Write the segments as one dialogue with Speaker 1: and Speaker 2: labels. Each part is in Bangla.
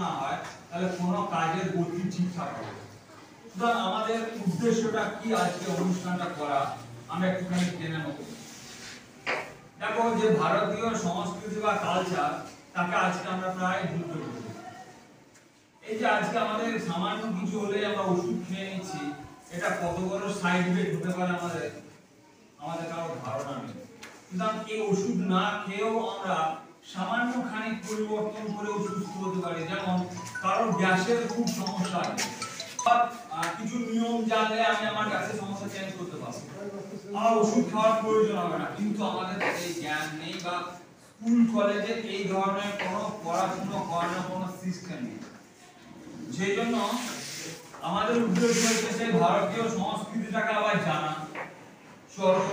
Speaker 1: না হয় তাহলে কোনো কাজের গতি ঠিকঠাক হবে। সুতরাং আমাদের উদ্দেশ্যটা কি আজকে অনুষ্ঠানটা করা আমরা একটুখানি জেনে নেব। দেখো যে ভারতীয় সংস্কৃতি বা কালচার তাকে আজকে আমরা প্রায় যুদ্ধ করি। এই যে আজকে আমাদের সামান্য কিছু হলে আমরা ওষুধ খেয়ে নিচ্ছি, এটা কত বড় সাইড ইফেক্ট হতে পারে আমাদের কারো ধারণা নেই। সুতরাং এই ওষুধ না খেয়েও আমরা সামান্য খানিক পরিবর্তন করেও সুস্থ হতে পারি। যেমন কারো গ্যাসের খুব সমস্যা আছে, কিছু নিয়ম জানলে আমি আমার গ্যাসের সমস্যা চেঞ্জ করতে পারবো, আমার ওষুধ খাওয়ার প্রয়োজন হবে না। কিন্তু আমাদের এই জ্ঞান নেই বা স্কুল কলেজে এই ধরনের কোনো পড়াশোনা করানোর কোনো সিস্টেম নেই। সেই জন্য আমাদের উদ্দেশ্য হচ্ছে সেই ভারতীয় সংস্কৃতিটাকে আবার জানা। চরক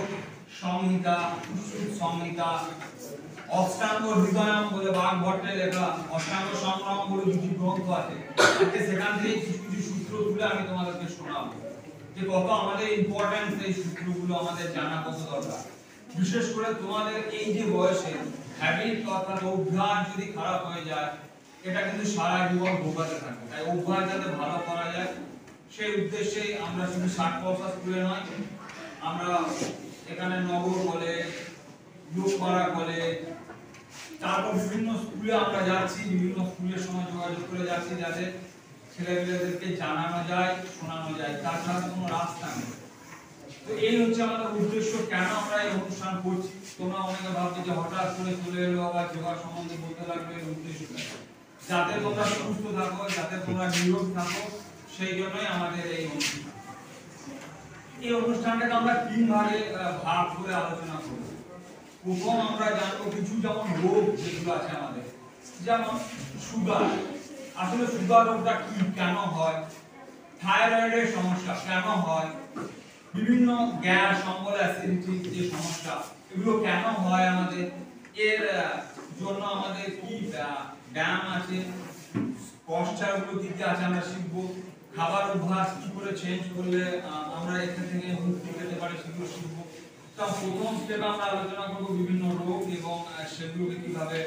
Speaker 1: সংহিতা, সংহিতা, অষ্টাঙ্গ হৃদয়ম বলে বাগভট্টের লেখা অষ্টাঙ্গ সংগ্রাম বলে দুটি গ্রন্থ আছে। সেখান থেকে কিছু কিছু সূত্র তুলে আমি তোমাদেরকে শোনাবো যে কত আমাদের ইম্পর্টেন্ট এই সূত্রগুলো আমাদের জানা কত দরকার। বিশেষ করে তোমাদের এই যে বয়সে হ্যাবিট অর্থাৎ অভ্যাস যদি খারাপ হয়ে যায়, এটা কিন্তু সারা জীবন ভোগাতে থাকে। তাই অভ্যাস যাতে ভালো করা যায় সেই উদ্দেশ্যেই আমরা শুধু 60 স্কুলে নয়, আমরা এখানে নগর কলেজ, লোকপাড়া কলেজ, তারপর বিভিন্ন স্কুলে আমরা যাচ্ছি, বিভিন্ন স্কুলের সঙ্গে যোগাযোগ করে যাচ্ছি যাতে ছেলেমেয়েদেরকে জানানো যায়, শোনানো যায়। তাছাড়া কোনো রাস্তা নেই। তো এই হচ্ছে আমাদের উদ্দেশ্য, কেন আমরা এই অনুষ্ঠান করছি। তোমরা অনেকে ভাবছো যে হঠাৎ করে চলে এলো আবার যোগা সম্বন্ধে বলতে লাগলো, এই উদ্দেশ্যটা যাতে তোমরা সুস্থ থাকো, যাতে তোমরা নিরোগ থাকো, সেই জন্যই আমাদের এই অনুষ্ঠান। এই অনুষ্ঠানটাকে আমরা 3 ভাগে ভাগ করে আলোচনা করব। প্রথম আমরা জানবো কিছু যেমন রোগ যেগুলো আছে আমাদের, যেমন সুগার। আসলে সুগার রোগটা কি, কেন হয়, থাইরয়েডের সমস্যা কেন হয়, বিভিন্ন গ্যাস, অম্বল, অ্যাসিডিটি যে সমস্যা এগুলো কেন হয় আমাদের, এর জন্য আমাদের কি ব্যায়াম আছে, পশ্চারগুলো কি কি আছে আমরা শিখবো, খাবার অভ্যাস কি করে চেঞ্জ করলে আমরা এখান থেকে মুক্তি পেতে পারি সেগুলো শিখবো। তো প্রথম স্টেপে আমরা আলোচনা করব বিভিন্ন রোগ এবং সেগুলোকে কিভাবে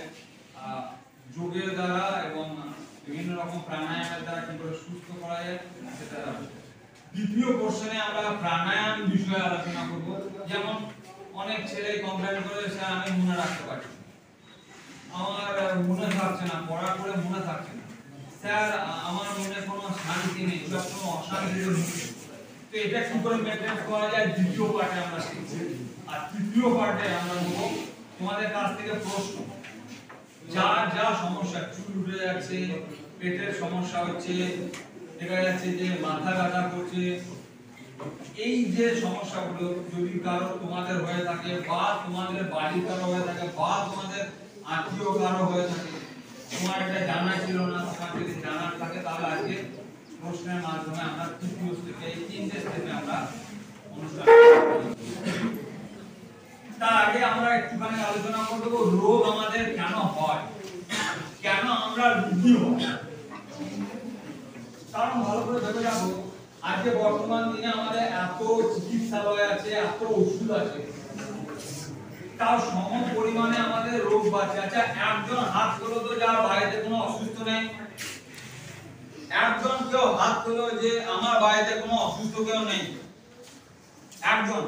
Speaker 1: যোগের দ্বারা এবং বিভিন্ন রকম প্রাণায়ামের দ্বারা কি করে সুস্থ করা যায় সেটা। দ্বিতীয় কোশ্চেনে আমরা প্রাণায়াম বিষয়ে আলোচনা করব। যেমন অনেক ছেলে কমপ্লেইন করে, স্যার আমি মনে রাখতে পারছি না, আমার মনে থাকছে না, পড়া করে মনে থাকছে না, স্যার আমার মনে কোনো শান্তি নেই, সব কোনো অশান্তিতে ভুগছি। তো এটা কি করে মেইনটেইন করা যায় দ্বিতীয় পার্টে আমরা শিখব। আর তৃতীয় পার্টে আমরা বলব তোমাদের কাছ থেকে প্রশ্ন, যা সমস্যা, চুল উঠে যাচ্ছে, পেটের সমস্যা হচ্ছে, দেখা যাচ্ছে যে মাথা ব্যথা করছে, এই যে সমস্যাগুলো যদি কারো তোমাদের হয়ে থাকে বা তোমাদের বাড়ির কারো হয়ে থাকে বা তোমাদের আত্মীয় কারো হয়ে থাকে, তোমার এটা জানা ছিল না, তোমার যদি জানার থাকে তাহলে আজকে প্রশ্নের মাধ্যমে আমরা তৃতীয় স্টেপে, এই 3টে স্টেপে আমরা অনুষ্ঠান। তার আগে আমরা একটুখানি আলোচনা করব রোগ আমাদের কেন হয়, কেন আমরা রোগী হই। কারণ ভালো করে ভেবে যাবো, আজকে বর্তমান দিনে আমাদের এত চিকিৎসালয় আছে, এত ওষুধ আছে, তার সম পরিমাণে আমাদের রোগ বাড়ছে। আচ্ছা একজন হাত তোলো তো যার বাড়িতে কোনো অসুস্থ নেই, একজন কেউ হাত তোলো যে আমার বাড়িতে কোনো অসুস্থ কেউ নেই। একজন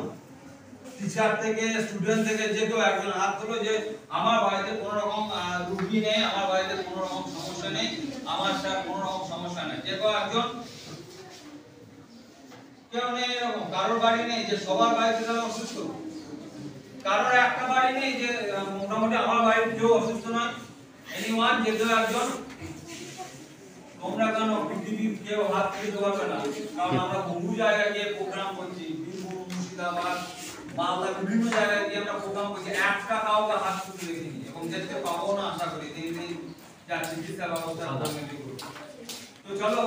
Speaker 1: টিচার থেকে স্টুডেন্ট থেকে যে কেউ একজন হাত তোলো যে আমার বাড়িতে কোনো রকম রোগী নেই, আমার বাড়িতে কোনো রকম সমস্যা নেই, আমার স্যার কোনো রকম সমস্যা নেই। যে কেউ একজন, কেউ নেই এরকম, কারোর বাড়ি নেই যে সবার বাড়িতে তারা অসুস্থ, কারোর একটা বাড়ি নেই যে মোটামুটি আমার বাড়িতে কেউ অসুস্থ নয়। এনিওয়ান, যে কেউ একজন। তোমরা কেন পৃথিবীর কেউ হাত তুলতে পারবে না, কারণ আমরা বহু জায়গায় গিয়ে প্রোগ্রাম করছি, বীরভূম, মুর্শিদাবাদ, মালদা, বিভিন্ন জায়গায় গিয়ে আমরা প্রোগ্রাম করছি, একটা কাউকে হাত তুলতে দেখিনি এবং দেখতে পাবো না আশা করি দিন দিন যা চিকিৎসা ব্যবস্থা অবনতি করছে। তো চলো,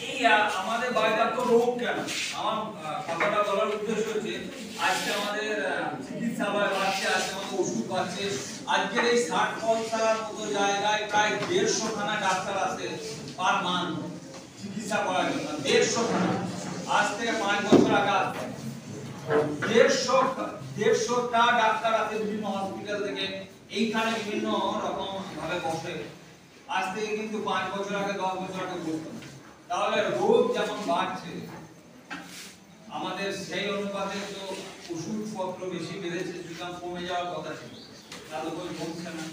Speaker 1: এই আমাদের বাড়িতে তো রোগ কেন, আমার কথাটা বলার উদ্দেশ্য হচ্ছে আজকে আমাদের চিকিৎসালয় বাড়ছে, আজকে আমাদের ওষুধ বাড়ছে। আজকের এই 60-65 মতো জায়গায় প্রায় 150 খানা ডাক্তার আছে পার মান্থ চিকিৎসা করার জন্য। 150 খানা, আজ থেকে 5 বছর আগে আসতে 150টা ডাক্তার আছে বিভিন্ন হসপিটাল থেকে, এইখানে বিভিন্ন রকম ভাবে বসে। আজ থেকে কিন্তু 5 বছর আগে 10 বছর আগে বলতাম। তাহলে রোগ যেমন বাড়ছে আমাদের সেই অনুপাতে তো ওষুধপত্র বেশি বেড়েছে, সুতরাং কমে যাওয়ার কথা ছিল, তাহলে বই কমছে না।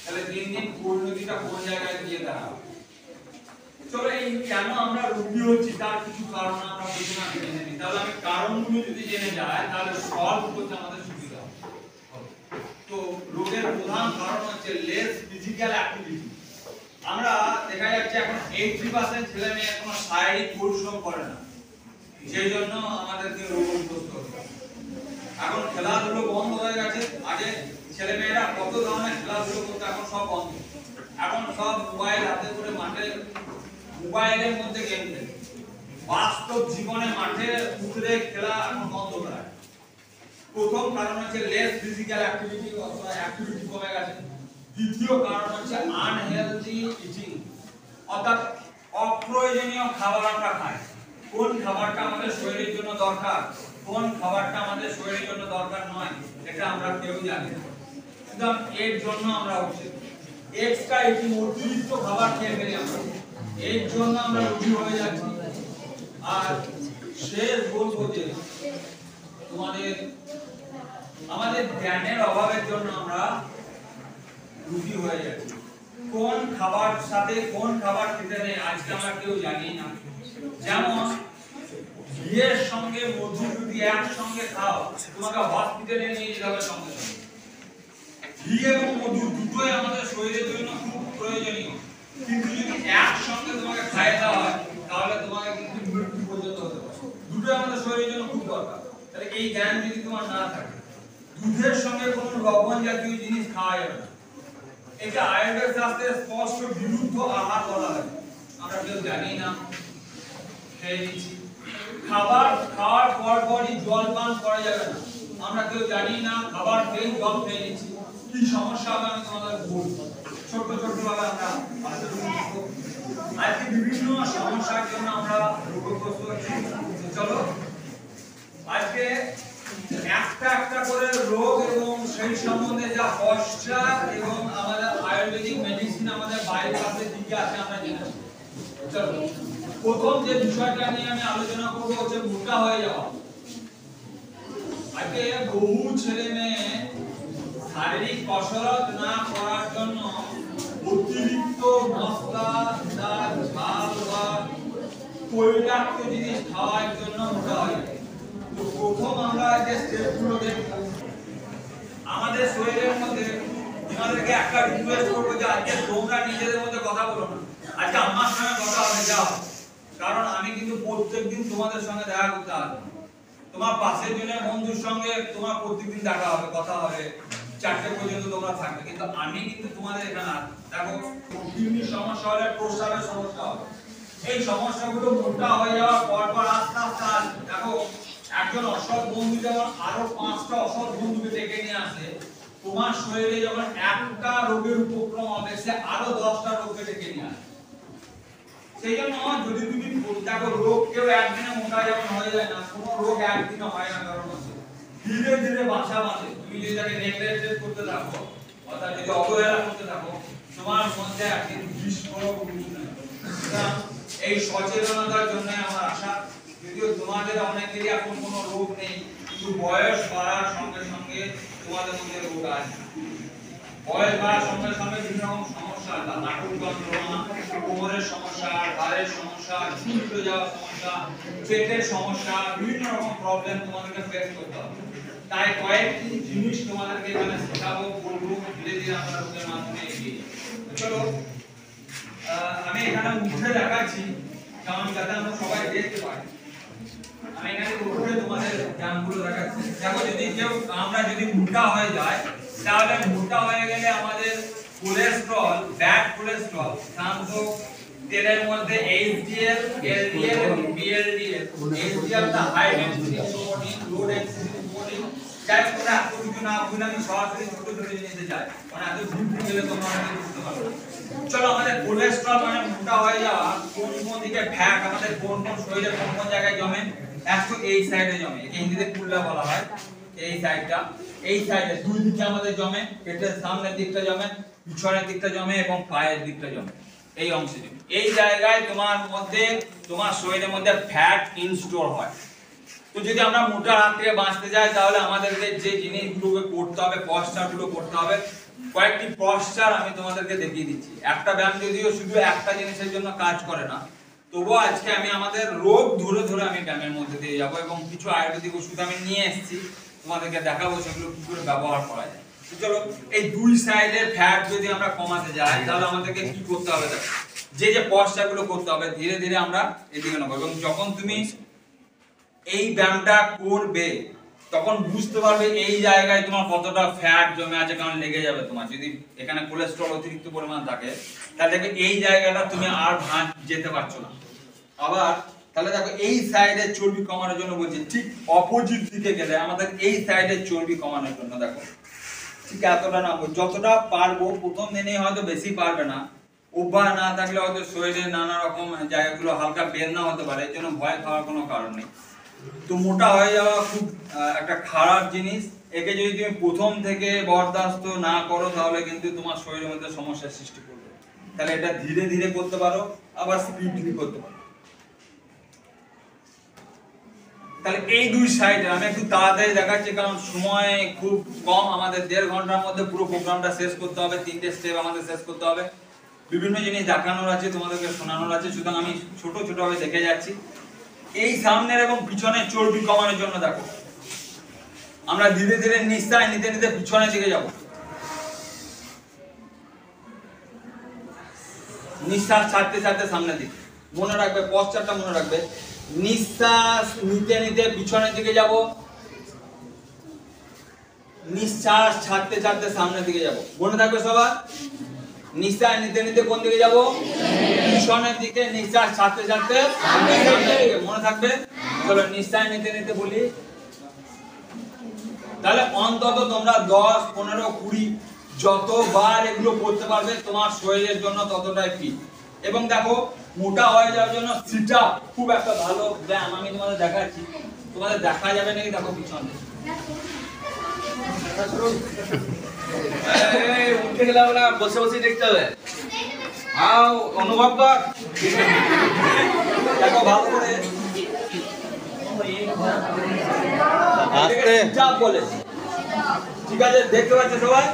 Speaker 1: তাহলে দিন দিন পরিণতিটা কোন জায়গায় গিয়ে দাঁড়াবে? চলো এই কেন আমরা রোগী হচ্ছি তার কিছু কারণ আমরা প্রথমে জেনে নিই। তাহলে আমি কারণগুলো যদি জেনে যাই তাহলে সলভ করতে আমাদের সুবিধা হবে। তো রোগের প্রধান কারণ হচ্ছে লেস ফিজিক্যাল অ্যাক্টিভিটি। আমরা দেখা যাচ্ছে এখন 80% ছেলে মেয়ে কোনো শারীরিক পরিশ্রম করে না, সেই জন্য আমাদেরকে রোগগ্রস্ত হতে হয়। এখন খেলাধুলো বন্ধ হয়ে গেছে। আগে ছেলে মেয়েরা কত ধরনের খেলাধুলো করতো, এখন সব বন্ধ। এখন সব মোবাইল হাতে করে মাঠে মোবাইলের মধ্যে গেম খেলে। বাস্তব জীবনে মাঠে উতরে খেলা এখন বন্ধ করা। প্রথম কারণ হচ্ছে লেস ফিজিক্যাল অ্যাক্টিভিটি অথবা অ্যাক্টিভিটি কমে গেছে। দ্বিতীয় কারণ হচ্ছে আনহেলদি ইটিং, অর্থাৎ অপ্রয়োজনীয় খাবার আমরা খাই। কোন খাবারটা আমাদের শরীরের জন্য দরকার, কোন খাবারটা আমাদের শরীরের জন্য দরকার নয়, এটা আমরা কেউ জানি না। সুতরাং এর জন্য আমরা হচ্ছে এক্সট্রা ইটিং, অতিরিক্ত খাবার খেয়ে ফেলি আমরা, এর জন্য আমরা রোগী হয়ে যাচ্ছি। আর শেষ বলবো যে আমাদের জ্ঞানের অভাবের জন্য আমরা রোগী হয়ে যাচ্ছি। কোন খাবার সাথে কোন খাবার খেতে নেই আজকে আমরা কেউ জানি না। যেমন ঘিয়ের সঙ্গে মধু যদি একসঙ্গে খাও তোমাকে হসপিটালে নিয়ে যেতে হবে সঙ্গে সঙ্গে। ঘি এবং মধু দুটোই আমাদের শরীরের জন্য খুব প্রয়োজনীয়, কিন্তু যদি একসঙ্গে তোমাকে খাইয়ে দেওয়া হয় তাহলে তোমাকে কিন্তু মৃত্যু পর্যন্ত হতে পারে। দুটোই আমাদের শরীরের জন্য খুব দরকার। তাহলে এই জ্ঞান যদি তোমার না থাকে, দুধের সঙ্গে কোনো লবণ জাতীয় জিনিস খাওয়া যাবে না। এটা আয়ুর্বেদ শাস্ত্রে স্পষ্ট বিরুদ্ধ আহার বলা হয়, আমরা কেউ জানি না, খেয়ে নিচ্ছি। খাবার খাওয়ার পরপরই জল পান করা যাবে না, আমরা কেউ জানি না, খাবার খেয়ে জল খেয়ে নিচ্ছি। কি সমস্যা হবে আমি তোমাদের বলবো, ছোট ছোট ভাবে আমরা আজকে বিভিন্ন সমস্যার জন্য আমরা রোগগ্রস্ত হচ্ছি। চলো আজকে একটা একটা করে রোগ এবং সেই সম্বন্ধে যা পশ্চাৎ এবং আমাদের আয়ুর্বেদিক মেডিসিন আমাদের বাইরের কাছে দিকে আছে আমরা জেনে নেব। চলো প্রথম যে বিষয়টা নিয়ে আমি আলোচনা করব হচ্ছে মোটা হয়ে যাওয়া। আজকে বহু ছেলে মেয়ে শারীরিক কসরত না করার জন্য অতিরিক্ত মশলা, ঝাল বা তৈলাক্ত জিনিস খাওয়ার জন্য মোটা হয়ে যায়। তো প্রথম আমরা যে স্টেপগুলো দেখব, আমাদের শরীরের মধ্যে তোমাদেরকে একটা রিকোয়েস্ট করবো যে আজকে তোমরা নিজেদের মধ্যে কথা বলো না, আজকে আমার সঙ্গে কথা হবে যাও। কারণ আমি কিন্তু প্রত্যেকদিন তোমাদের সঙ্গে দেখা করতে আসবো। তোমার পাশের জনের বন্ধুর সঙ্গে তোমার প্রত্যেকদিন দেখা হবে, কথা হবে, 4টে পর্যন্ত তোমরা থাকবে, কিন্তু আমি কিন্তু তোমাদের এখানে আসবো। দেখো কিডনির সমস্যা হলে প্রস্রাবের সমস্যা হবে, এই সমস্যাগুলো মোটা হয়ে যাওয়ার পর পর আস্তে আস্তে দেখো একজন অসৎ বন্ধু যেমন আরো 5টা অসৎ বন্ধুকে ডেকে নিয়ে আসে, তোমার শরীরে যখন একটা রোগের উপক্রম হবে সে আরো 10টা রোগকে ডেকে নিয়ে আসে। সেই জন্য যদি তুমি দেখো রোগ কেউ একদিনে মোটা যেমন হয়ে যায় না, কোনো রোগ একদিনে হয় না, কারণ হচ্ছে ধীরে ধীরে বাসা বাঁধে। তুমি যদি তাকে নেগলেক্ট করতে থাকো অর্থাৎ যদি অবহেলা করতে থাকো, তোমার মধ্যে একদিন বিস্ফোরক উঠবে। এই সচেতনতার জন্য আমার আশা, যদিও তোমাদের অনেকেরই এখন কোনো রোগ নেই, কিন্তু বয়স বাড়ার সঙ্গে সঙ্গে তোমাদের মধ্যে রোগ আসবে। বয়স বাড়ার সঙ্গে সঙ্গে বিভিন্ন রকম সমস্যা, হাঁটুর যন্ত্রণা, কোমরের সমস্যা, ঘাড়ের সমস্যা, ঝুঁকে যাওয়ার সমস্যা, পেটের সমস্যা, বিভিন্ন রকম প্রবলেম তোমাদেরকে ফেস করতে হবে। তাই কয়েকটি জিনিস তোমাদেরকে এখানে শেখাবো, বলবো, ধীরে ধীরে আমরা রোগের মাধ্যমে এগিয়ে যাবো। চলো আমি এখানে উঠে দেখাচ্ছি কারণ যাতে আমরা সবাই দেখতে পাই। আমি এখানে উঠে তোমাদের জ্ঞানগুলো দেখাচ্ছি। দেখো আমরা যদি মোটা হয়ে যাই, তাহলে মোটা হয়ে গেলে আমাদের কোলেস্টেরল, ব্যাড কোলেস্টেরল, শান্ত তেলের মধ্যে HDL, LDL এবং VLDL, HDL টা হাই ডেনসিটি প্রোটিন, লো ডেনসিটি প্রোটিন, যাই তোমরা এত কিছু না বুঝলে আমি সরাসরি ছোট ছোট জিনিসে যাই, মানে এত ডিপলি গেলে তোমরা অনেক বুঝতে পারবে। চলো আমাদের কোলেস্টেরল মানে মোটা হয়ে যাওয়া, কোন দিকে ফ্যাট আমাদের কোন শরীরের কোন জায়গায় জমে, একটু এই সাইডে জমে, একে হিন্দিতে কুল্লা বলা হয়, এই সাইডটা। এই সাইডে দুই দিকে আমাদের জমে, পেটের সামনের দিকটা জমে, পিছনের দিকটা জমে এবং পায়ের দিকটা জমে, এই অংশে জমে। এই জায়গায় তোমার শরীরের মধ্যে ফ্যাট ইনস্টোর হয়। তো যদি আমরা মোটা হাত থেকে বাঁচতে যাই তাহলে আমাদেরকে যে জিনিসগুলো করতে হবে, পশ্চারগুলো করতে হবে। কয়েকটি পশ্চার আমি তোমাদেরকে দেখিয়ে দিচ্ছি। একটা ব্যায়াম যদিও শুধু একটা জিনিসের জন্য কাজ করে না, তবুও আজকে আমি আমাদের রোগ ধরে ধরে আমি ব্যায়ামের মধ্যে দিয়ে যাবো এবং কিছু আয়ুর্বেদিক ওষুধ আমি নিয়ে এসেছি, তোমাদেরকে দেখাবো সেগুলো কি করে ব্যবহার করা যায়। তো চলো, এই দুই সাইডের ফ্যাট যদি আমরা কমাতে যাই তাহলে আমাদেরকে কি করতে হবে দেখো। যে পশ্চারগুলো করতে হবে ধীরে ধীরে আমরা এদিকে নেবো এবং যখন তুমি এই ব্যায়ামটা করবে তখন বুঝতে পারবে এই জায়গায় তোমার কতটা ফ্যাট জমে আছে, কারণ লেগে যাবে তোমার। যদি এখানে কোলেস্টেরল অতিরিক্ত পরিমাণ থাকে তাহলে দেখবে এই জায়গাটা তুমি আর ভাঁজ যেতে পারছো না। আবার তাহলে দেখো এই সাইডে চর্বি কমানোর জন্য বলছি, ঠিক অপোজিট দিকে গেলে আমাদের এই সাইডে চর্বি কমানোর জন্য দেখো ঠিক এতটা নামবো, যতটা পারবো। প্রথম দিনে হয়তো বেশি পারবে না, অভ্যাস না থাকলে হয়তো শরীরে নানা রকম জায়গাগুলো হালকা বেদনা হতে পারে, এর জন্য ভয় খাওয়ার কোনো কারণ নেই। তো মোটা হয়ে যাওয়া খুব একটা খারাপ জিনিস। একে যদি তুমি প্রথম থেকে বরদাস্ত না করো তাহলে কিন্তু তোমার শরীরের মধ্যে সমস্যার সৃষ্টি করবে। তাহলে এটা ধীরে ধীরে করতে পারো, আবার স্পিডলি করতে পারো। তাহলে এই দুই সাইডে আমি একটু তাড়াতাড়ি দেখাচ্ছি কারণ সময় খুব কম, আমাদের 1.5 ঘন্টার মধ্যে পুরো প্রোগ্রামটা শেষ করতে হবে। 3টে স্টেপ আমাদের শেষ করতে হবে, বিভিন্ন জিনিস দেখানোর আছে, তোমাদেরকে শোনানোর আছে, সুতরাং আমি ছোট ছোট ভাবে দেখে যাচ্ছি। এই সামনের এবং পিছনের চর্বি কমানোর জন্য দেখো আমরা ধীরে ধীরে নিঃশ্বাস নিতে নিতে পিছনের দিকে যাব। নিঃশ্বাস ছাড়তে ছাড়তে সামনের দিকে, মনে রাখবে পশ্চারটা মনে রাখবে। নিঃশ্বাস নিতে নিতে পিছনের দিকে যাব, নিঃশ্বাস ছাড়তে ছাড়তে সামনের দিকে যাব। মনে থাকবে সবার? নিঃশ্বাস নিতে নিতে কোন দিকে যাব? পিছনের দিকে। নিঃশ্বাস ছাড়তে ছাড়তে সামনের দিকে। মনে থাকবে? চলো নিঃশ্বাস নিতে নিতে বলি। তাহলে অন্তত তোমরা 10, 15, 20 যতবার এগুলো করতে পারবে তোমার শরীরের জন্য ততটাই ফিট। এবং দেখো মোটা হয়ে যাওয়ার জন্য সিট আপ খুব একটা ভালো ব্যায়াম, আমি তোমাদের দেখাচ্ছি। তোমাদের দেখা যাবে নাকি দেখো পিছনে।
Speaker 2: উঠতে গেলে না, বসে বসে দেখতে হবে। অনুভব কর,
Speaker 1: দেখো ভালো করে। বলে ঠিক আছে, দেখতে পাচ্ছ সবাই?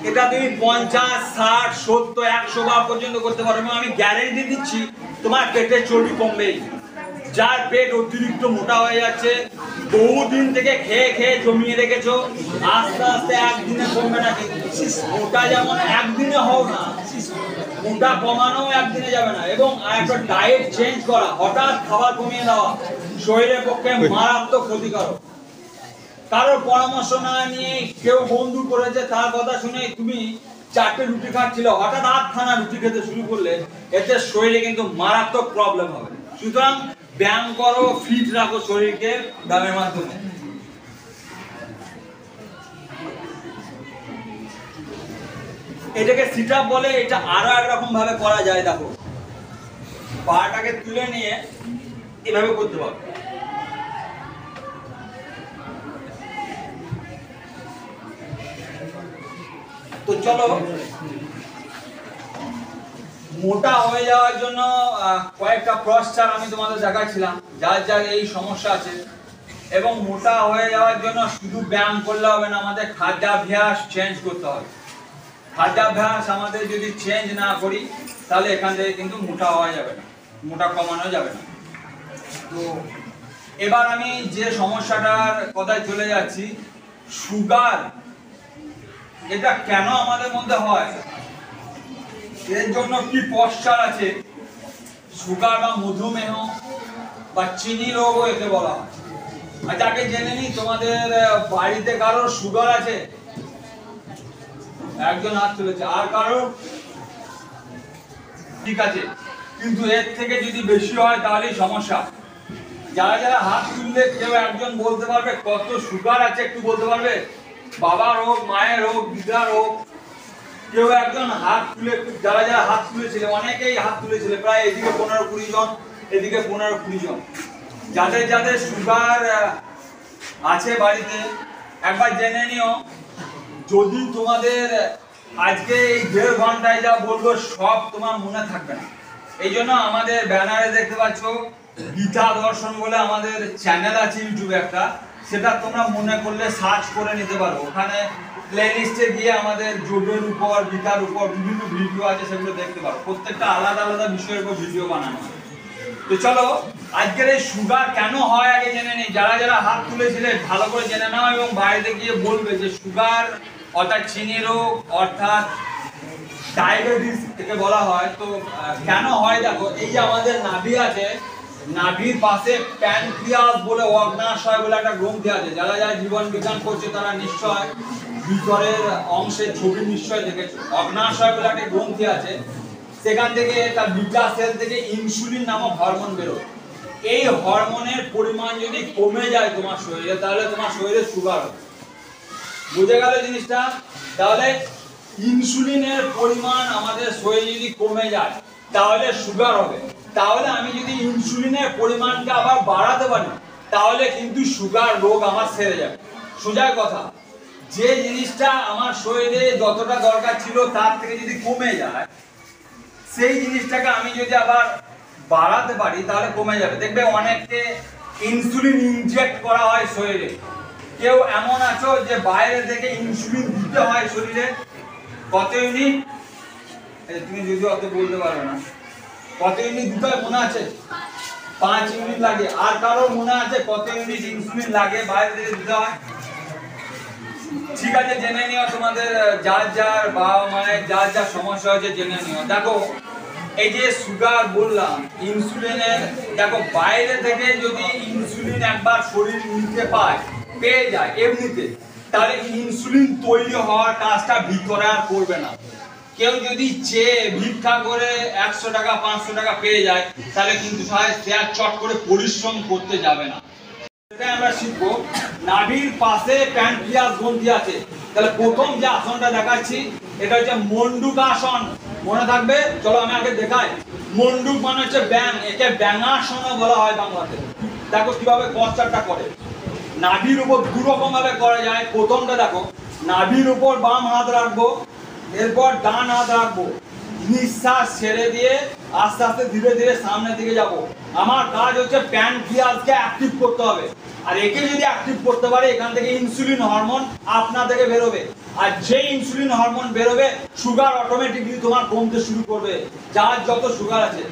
Speaker 1: এটা তুমি 50, 60, 70, 100 বার পর্যন্ত করতে পারো এবং আমি গ্যারেন্টি দিচ্ছি তোমার পেটের চর্বি কমবেই। যার পেট অতিরিক্ত মোটা হয়ে যাচ্ছে, বহুদিন থেকে খেয়ে খেয়ে জমিয়ে রেখেছো, আস্তে আস্তে একদিনে কমবে না। কিন্তু মোটা যেমন একদিনে হও না, মোটা কমানো একদিনে যাবে না। এবং একটা ডায়েট চেঞ্জ করা, হঠাৎ খাবার কমিয়ে দেওয়া শরীরের পক্ষে মারাত্মক ক্ষতিকারক। কারোর পরামর্শ না নিয়ে কেউ বন্ধু করেছে তার কথা শুনে তুমি 4টে রুটি খাচ্ছিল, হঠাৎ 8খানা রুটি খেতে শুরু করলে এতে শরীরে কিন্তু মারাত্মক প্রবলেম হবে। সুতরাং ব্যায়াম করো, ফিট রাখো শরীরকে ব্যায়ামের মাধ্যমে। এটাকে সিট আপ বলে। এটা আরো একরকম ভাবে করা যায়। দেখো পাটাকে তুলে নিয়ে এভাবে করতে পারো। তো চলো, মোটা হয়ে যাওয়ার জন্য কয়েকটা পশ্চার আমি তোমাদের দেখাচ্ছিলাম, যার যার এই সমস্যা আছে। এবং মোটা হয়ে যাওয়ার জন্য শুধু ব্যায়াম করলে হবে না, আমাদের খাদ্যাভ্যাস চেঞ্জ করতে হবে। খাদ্যাভ্যাস আমাদের যদি চেঞ্জ না করি তাহলে এখান থেকে কিন্তু মোটা হওয়া যাবে না, মোটা কমানো যাবে না। তো এবার আমি যে সমস্যাটার কথায় চলে যাচ্ছি, সুগার। এটা কেন আমাদের মধ্যে হয়, এর জন্য কি পশ্চার আছে? সুগার বা মধুমেহ বা চিনি রোগও একে বলা হয়। আচ্ছা আগে জেনে নি, তোমাদের বাড়িতে কারোর সুগার আছে? একজন হাত তুলেছে। আর কারোর? ঠিক আছে, কিন্তু এর থেকে যদি বেশি হয় তাহলেই সমস্যা। যারা যারা হাত তুললে কেউ একজন বলতে পারবে কত সুগার আছে? একটু বলতে পারবে? বাবার হোক, মায়ের হোক, দিদার হোক, কেউ একজন হাত তুলে। যারা যারা হাত তুলেছিল, অনেকেই হাত তুলেছিল, প্রায় এদিকে 15-20 জন, এদিকে 15-20 জন। যাদের যাদের সুগার আছে বাড়িতে, একবার জেনে নিও, যদি তোমাদের আজকে এই 1.5 ঘন্টায় যা বলবো সব তোমার মনে থাকবে না। এই জন্য আমাদের ব্যানারে দেখতে পাচ্ছ গীতা দর্শন বলে আমাদের চ্যানেল আছে ইউটিউবে একটা, সেটা তোমরা মনে করলে সার্চ করে নিতে পারো। ওখানে প্লেলিস্টে গিয়ে আমাদের যোগের উপর, গীতার উপর বিভিন্ন ভিডিও আছে, সেগুলো দেখতে পারো। প্রত্যেকটা আলাদা আলাদা বিষয়ের উপর ভিডিও বানানো হয়। তো চলো আজকের এই সুগার কেন হয় আগে জেনে নিই। যারা যারা হাত তুলেছিলে ভালো করে জেনে নাও এবং বাইরে গিয়ে বলবে যে সুগার অর্থাৎ চিনি রোগ অর্থাৎ ডায়াবেটিস থেকে বলা হয়। তো কেন হয় দেখো, এই যে আমাদের নাভি আছে, নাভির পাশে প্যানক্রিয়াস বলে অগ্নাশয় বলে একটা গ্রন্থি আছে। যারা যারা জীবন বিজ্ঞান করছে তারা নিশ্চয় ভিতরের অংশের ছবি নিশ্চয় দেখেছো। অগ্নাশয় বলে একটা গ্রন্থি আছে, সেখান থেকে তার বিটা সেল থেকে ইনসুলিন নামক হরমোন বেরোয়। এই হরমোনের পরিমাণ যদি কমে যায় তোমার শরীরে, তাহলে তোমার শরীরে সুগার হবে। বুঝে গেল জিনিসটা? তাহলে ইনসুলিনের পরিমাণ আমাদের শরীরে যদি কমে যায় তাহলে সুগার হবে। তাহলে আমি যদি ইনসুলিনের পরিমাণকে আবার বাড়াতে পারি তাহলে কিন্তু সুগার রোগ আমার সেরে যাবে। সোজা কথা, যে জিনিসটা আমার শরীরে যতটা দরকার ছিল তার থেকে যদি কমে যায়, সেই জিনিসটাকে আমি যদি আবার বাড়াতে পারি তাহলে কমে যাবে। দেখবে অনেককে ইনসুলিন ইনজেক্ট করা হয় শরীরে। কেউ এমন আছো যে বাইরে থেকে ইনসুলিন দিতে হয় শরীরে। কত ইউনিট? তুমি যদি অত বলতে পারো না, কত ইউনিট দিতে হয় মনে আছে? 5 ইউনিট লাগে। আর কারো মনে আছে কত ইউনিট ইনসুলিন লাগে বাইরে থেকে দিতে হয়? ঠিক আছে, জেনে নিও। তোমাদের যার যার বাবা মায়ের যার যার সমস্যা হয়েছে জেনে নিও। দেখো এই যে সুগার বললাম, ইনসুলিনের, দেখো বাইরে থেকে যদি ইনসুলিন একবার শরীর নিতে পেয়ে যায় এমনিতে, তাহলে ইনসুলিন তৈরি হওয়ার কাজটা ভিতরে আর করবে না। কেউ যদি চেয়ে ভিক্ষা করে 100 টাকা 500 টাকা পেয়ে যায় তাহলে কিন্তু সে আর চট করে পরিশ্রম করতে যাবে না। সেটাই আমরা শিখবো। নাভির পাশে প্যানক্রিয়াস গ্রন্থি আছে। তাহলে প্রথম যে আসনটা দেখাচ্ছি এটা হচ্ছে মন্ডুক আসন। মনে থাকবে? চলো আমি আগে দেখাই। মন্ডুক মানে হচ্ছে ব্যাং, একে ব্যাঙাসনও বলা হয় বাংলাতে। দেখো কিভাবে পশ্চারটা করে। নাভির উপর দু রকম ভাবে করা যায়। প্রথমটা দেখো, নাভির উপর বাম হাত রাখবো, এরপর ডান হাত রাখবো, নিঃশ্বাস ছেড়ে দিয়ে আস্তে আস্তে ধীরে ধীরে সামনের দিকে যাব। আমার কাজ হচ্ছে প্যানক্রিয়াসকে অ্যাক্টিভ করতে হবে। আর একে যদি অ্যাক্টিভ করতে পারে এখান থেকে ইনসুলিন হরমোন আপনা থেকে বেরোবে। আর যে ইনসুলিন হরমোন বেরোবে সুগার অটোমেটিকলি তোমার কমতে শুরু করবে, যার যত সুগার আছে।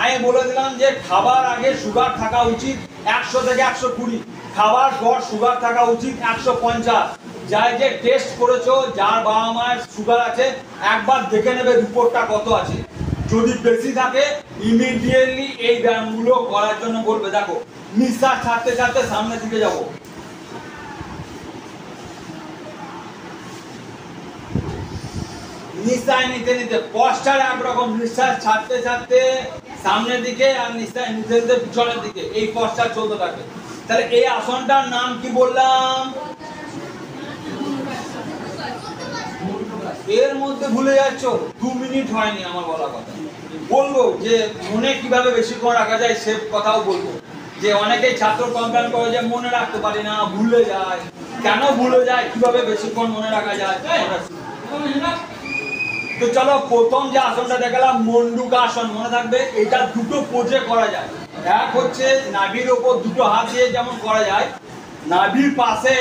Speaker 1: আমি বলে দিলাম যে খাবার আগে সুগার থাকা উচিত 100 থেকে 120, খাবার পর সুগার থাকা উচিত 150। যাই যে টেস্ট করেছো, যার বাবা মায়ের সুগার আছে একবার দেখে নেবে রিপোর্টটা কত আছে। যদি বেশি থাকে ইমিডিয়েটলি এই ব্যায়ামগুলো করার জন্য বলবে। দেখো নিঃশ্বাস ছাড়তে ছাড়তে সামনের দিকে যাব। নিঃশ্বাস নিতে নিতে পশ্চার একরকম, নিঃশ্বাস ছাড়তে ছাড়তে সামনের দিকে আর নিঃশ্বাস নিতে নিতে পিছনের দিকে, এই পশ্চার চলতে থাকবে। তাহলে এই আসনটার নাম কি বললাম? এর মধ্যে ভুলে যাচ্ছ, 2 মিনিট হয়নি আমার বলা কথা। বলবো যে মনে কিভাবে বেশিক্ষণ রাখা যায় সে কথাও বলবো। যে অনেকেই ছাত্র কমপ্লেন করে যে মনে রাখতে পারি না, ভুলে যায়। কেন ভুলে যায়, কিভাবে বেশিক্ষণ মনে রাখা যায়? তো চলো প্রথম যে আসনটা দেখালাম মন্ডুক আসন, মনে থাকবে এটা দুটো পোজে করা যায়। এক হচ্ছে নাভির ওপর দুটো হাত দিয়ে যেমন করা যায়, নাভির পাশে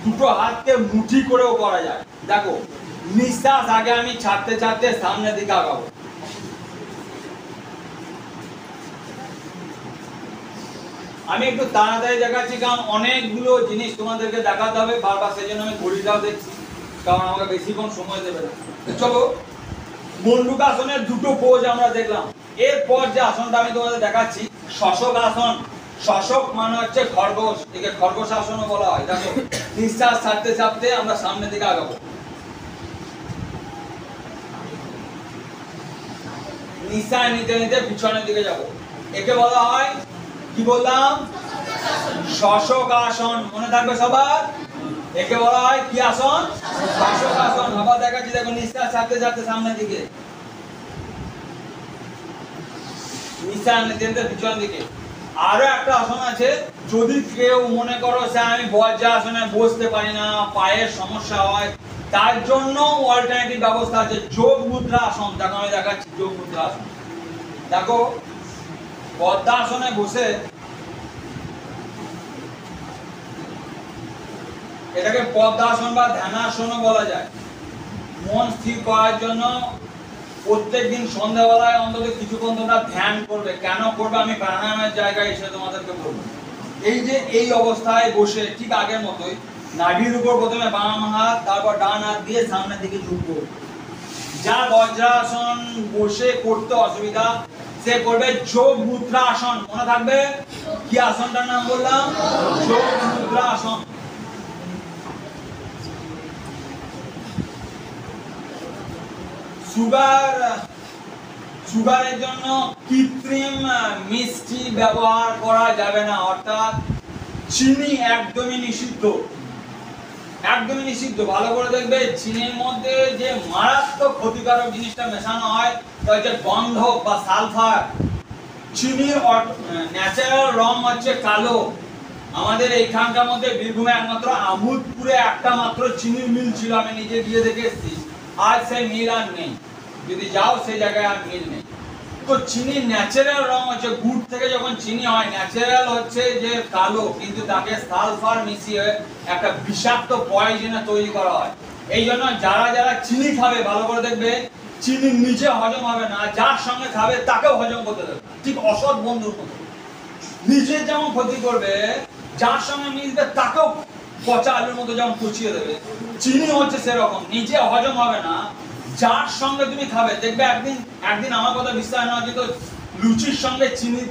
Speaker 1: দুটো হাতকে মুঠি করেও করা যায়। দেখো নিঃশ্বাস আগে আমি ছাড়তে ছাড়তে সামনের দিকে আগাবো। আমি একটু তাড়াতাড়ি দেখাচ্ছি কারণ অনেকগুলো জিনিস তোমাদেরকে দেখাতে হবে বারবার, সেই জন্য আমি ঘড়িটাও দেখছি কারণ আমাকে বেশিক্ষণ সময় দেবে না। চলো মন্ডুক আসনের দুটো পোজ আমরা দেখলাম। এরপর যে আসনটা আমি তোমাদের দেখাচ্ছি শশক আসন। শশক মানে হচ্ছে খরগোশ, একে খরগোশ আসনও বলা হয়। দেখো নিঃশ্বাস ছাড়তে ছাড়তে আমরা সামনের দিকে আগাবো। নিঃশ্বাস নিতে নিতে পিছনের দিকে যাব। একে বলা হয় কি বললাম? শশক আসন। মনে থাকবে সবার? একে বলা হয় কি আসন? শশক আসন। আবার দেখাচ্ছি, দেখো নিঃশ্বাস ছাড়তে ছাড়তে সামনের দিকে, নিঃশ্বাস নিতে নিতে পিছনের দিকে। আরো একটা আসন আছে যদি কেউ মনে করো যে আমি বজ্রাসনে বসতে পারি না, পায়ের সমস্যা হয়, তার জন্য অল্টারনেটিভ ব্যবস্থা আছে যোগ মুদ্রা আসন। দেখো আমি দেখাচ্ছি যোগ মুদ্রা আসন। দেখো পদ্মাসনে বসে, এটাকে পদ্মাসন বা ধ্যানাসনও বলা যায়। মন স্থির করার জন্য প্রত্যেকদিন সন্ধ্যাবেলায় অন্তত কিছুক্ষণ তোমরা ধ্যান করবে। কেন করবে আমি প্রাণায়ামের জায়গায় এসে তোমাদেরকে বলবো। এই যে এই অবস্থায় বসে ঠিক আগের মতোই নাভির উপর প্রথমে বাম হাত, তারপর ডান হাত দিয়ে সামনের দিকে ঝুঁকবো। যা বজ্রাসন বসে করতে অসুবিধা সে করবে যোগ মুদ্রা আসন। মনে থাকবে কি আসনটার নাম বললাম? যোগ মুদ্রা আসন। সুগারের জন্য কৃত্রিম মিষ্টি ব্যবহার করা যাবে না, অর্থাৎ চিনি একদমই নিষিদ্ধ, একদমই নিষিদ্ধ। ভালো করে দেখবে চিনির মধ্যে যে মারাত্মক ক্ষতিকারক জিনিসটা মেশানো হয় তা হচ্ছে গন্ধক বা সালফার। চিনির ন্যাচারাল রং হচ্ছে কালো। আমাদের এইখানকার মধ্যে বীরভূমে একমাত্র আমোদপুরে একটা মাত্র চিনির মিল ছিল, আমি নিজে গিয়ে দেখে এসেছি। আজ সেই মিল আর নেই, যদি যাও সেই জায়গায় আর মিল নেই। তো চিনির ন্যাচারাল রং হচ্ছে, গুড় থেকে যখন চিনি হয় ন্যাচারাল হচ্ছে যে কালো, কিন্তু তাকে সালফার মিশিয়ে একটা বিষাক্ত পয়জনে তৈরি করা হয়। এই জন্য যারা যারা চিনি খাবে ভালো করে দেখবে চিনি নিজে হজম হবে না, যার সঙ্গে খাবে তাকেও হজম করতে দেবে। ঠিক অসৎ বন্ধুর মতো, নিজে যেমন ক্ষতি করবে যার সঙ্গে মিশবে তাকেও পচা আলুর মতো যেমন পচিয়ে দেবে। চিনি হচ্ছে সেরকম, নিজে হজম হবে না, যার সঙ্গে তুমি খাবে। দেখবে একদিন আমার কথা বিশ্বাস না হচ্ছে তো লুচির সঙ্গে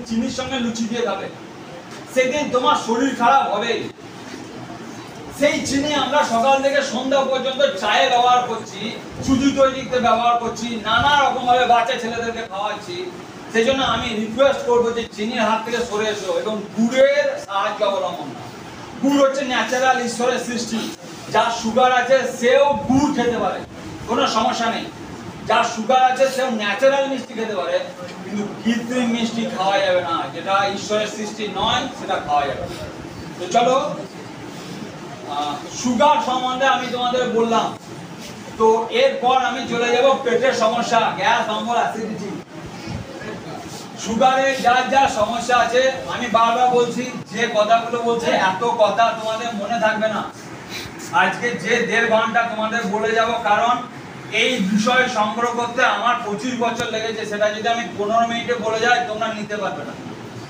Speaker 1: চিনির সঙ্গে লুচি দিয়ে খাবে, সেদিন তোমার শরীর খারাপ হবে। সেই চিনি আমরা সকাল থেকে সন্ধ্যা পর্যন্ত চায়ে ব্যবহার করছি, সুজি তৈরিতে ব্যবহার করছি, নানা রকম ভাবে বাচ্চা ছেলেদেরকে খাওয়াচ্ছি। সেই জন্য আমি রিকোয়েস্ট করবো যে চিনির হাত থেকে সরে এসো এবং গুড়ের সাহায্য অবলম্বন। গুড় হচ্ছে ন্যাচারাল ঈশ্বরের সৃষ্টি। যার সুগার আছে সেও গুড় খেতে পারে, কোনো সমস্যা নেই। যার সুগার আছে সেও ন্যাচারাল মিষ্টি খেতে পারে, কিন্তু কৃত্রিম মিষ্টি খাওয়া যাবে না, যেটা ঈশ্বরের সৃষ্টি নয় সেটা খাওয়া যাবে না। তো চলো, সুগার সম্বন্ধে আমি তোমাদের বললাম। তো এরপর আমি চলে যাব পেটের সমস্যা, গ্যাস, অম্বল, অ্যাসিডিটি। সুগারে যার যা সমস্যা আছে, আমি বারবার বলছি যে কথাগুলো বলছি এত কথা তোমাদের মনে থাকবে না। আজকে যে 1.5 ঘন্টা তোমাদের বলে যাব, কারণ এই বিষয় সংগ্রহ করতে আমার 25 বছর লেগেছে। সেটা যদি আমি 15 মিনিটে বলে যাই তোমরা নিতে পারবে না,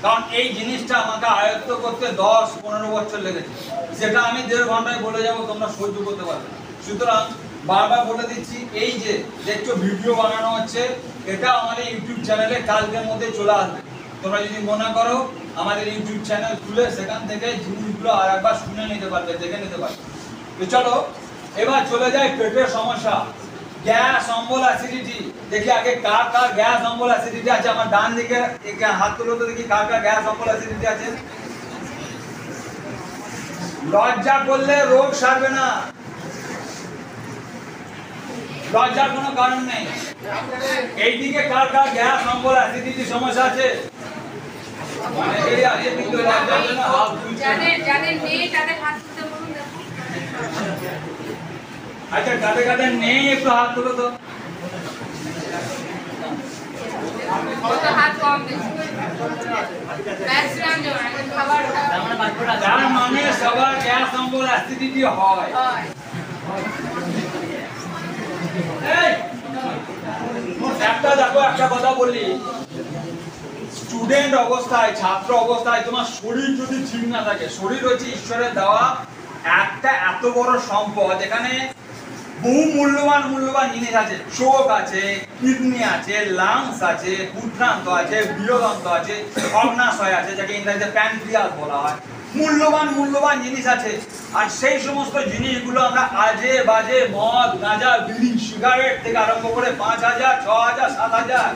Speaker 1: কারণ এই জিনিসটা আমাকে আয়ত্ত করতে 10-15 বছর লেগেছে। সেটা আমি 1.5 ঘন্টায় বলে যাব, তোমরা সহ্য করতে পারবে না। সুতরাং বারবার বলে দিচ্ছি, এই যে দেখছো ভিডিও বানানো হচ্ছে, এটা আমাদের ইউটিউব চ্যানেলে কালকের মধ্যে চলে আসবে। তোমরা যদি মনে করো আমাদের ইউটিউব চ্যানেল খুলে সেখান থেকে জিনিসগুলো আর একবার শুনে নিতে পারবে, দেখে নিতে পারবে। তো চলো এবার চলে যাই পেটের সমস্যা, গ্যাস, অম্বল, অ্যাসিডিটি। দেখি আগে কার কার গ্যাস, অম্বল, অ্যাসিডিটি আছে। আমার ডান দিকে হাত তুলো তো দেখি কার কার গ্যাস, অম্বল, অ্যাসিডিটি আছে। লজ্জা করলে রোগ সারবে না, লজ্জার কোনো কারণ নেই। এইদিকে কার কার গ্যাস, অম্বল, অ্যাসিডিটি সমস্যা আছে? অনেকেরই আছে, কিন্তু লজ্জার জন্য হাত তুলছে না। আচ্ছা, কাদের কাদের নেই একটু হাত তুলো তো। তার মানে সবার গ্যাস, অম্বল, অ্যাসিডিটি হয়। একটা দেখো, একটা কথা বলি, স্টুডেন্ট অবস্থায়, ছাত্র অবস্থায় তোমার শরীর যদি ঠিক না থাকে, শরীর হচ্ছে ঈশ্বরের দেওয়া একটা এত বড় সম্পদ, এখানে বহু মূল্যবান জিনিস আছে। চোখ আছে, কিডনি আছে, লাংস আছে, ক্ষুদ্রান্ত আছে, বৃহদন্ত আছে, অগ্নাশয় আছে, যাকে ইংরেজিতে প্যানক্রিয়াস বলা হয়। মূল্যবান জিনিস আছে। আর সেই সমস্ত জিনিসগুলো আমরা আজে বাজে মদ, গাঁজা, বিড়ি, সিগারেট থেকে আরম্ভ করে 5,000, 6,000, 7,000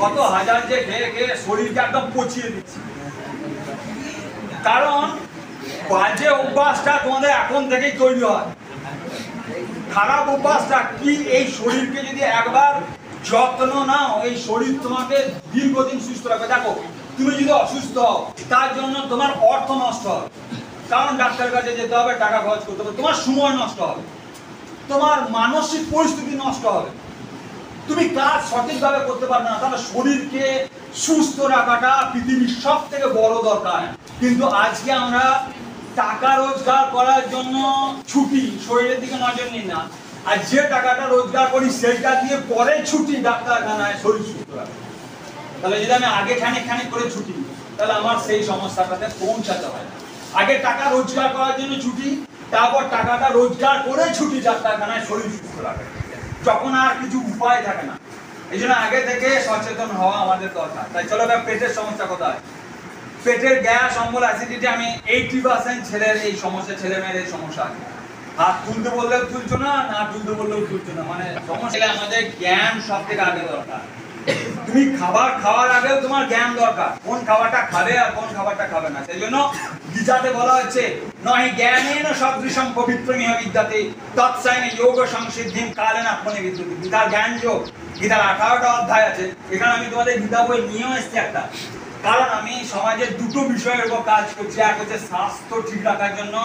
Speaker 1: কত হাজার যে খেয়ে খেয়ে শরীরকে একদম পচিয়ে দিচ্ছি। কারণ বাজে অভ্যাসটা তোমাদের এখন থেকেই তৈরি হয়। খারাপ অভ্যাসটা কি? এই শরীরকে যদি একবার যত্ন নাও, এই শরীর তোমাকে দীর্ঘদিন সুস্থ রাখবে। দেখো তুমি যদি অসুস্থ হও তার জন্য তোমার অর্থ নষ্ট হবে, কারণ ডাক্তারের কাছে যেতে হবে, টাকা খরচ করতে হবে, তোমার সময় নষ্ট হবে, তোমার মানসিক পরিস্থিতি নষ্ট হবে, তুমি কাজ সঠিকভাবে করতে পারবে না। তাহলে শরীরকে সুস্থ রাখাটা পৃথিবীর সব থেকে বড় দরকার। কিন্তু আজকে আমরা টাকা রোজগার করার জন্য ছুটি, শরীরের দিকে নজর নিই না, আর যে টাকাটা রোজগার করি সেইটা দিয়ে পরে ছুটি ডাক্তারখানায় শরীর সুস্থ রাখে। তাহলে যদি আমি আগে খানিক করে ছুটি, তাহলে আমার সেই সমস্যাটাতে পৌঁছাতে হয় না। আগে টাকা রোজগার করার জন্য ছুটি, তারপর টাকাটা রোজগার করে ছুটি ডাক্তারখানায় শরীর সুস্থ রাখে, যখন আর কিছু উপায় থাকে না। এই জন্য আগে থেকে সচেতন হওয়া আমাদের দরকার। তাই চলো পেটের সমস্যা কোথায়? পেটের গ্যাস, অম্বল, অ্যাসিডিটি, আমি 80% ছেলের এই সমস্যা, ছেলে মেয়ের এই সমস্যা আছে। হাত তুলতে বললেও তুলছো না, না তুলতে বললেও তুলছো না, মানে সমস্যা। আমাদের জ্ঞান সব থেকে আগে দরকার। তুমি খাবার খাওয়ার আগেও তোমার জ্ঞান দরকার, কোন খাবারটা খাবে আর কোন খাবারটা খাবে না। সেই জন্য গীতাতে বলা হচ্ছে নহি জ্ঞানেন সদৃশম পবিত্রমিহ বিদ্যাতে তৎসাইনে যোগ সংসিদ্ধিম কালেন আপনি বিদ্যুতি। গীতার জ্ঞান যোগ, গীতার 18টা অধ্যায় আছে। এখানে আমি তোমাদের গীতা বই নিয়েও এসেছি একটা, কারণ আমি সমাজের দুটো বিষয়ের উপর কাজ করছি। এক হচ্ছে স্বাস্থ্য ঠিক রাখার জন্য,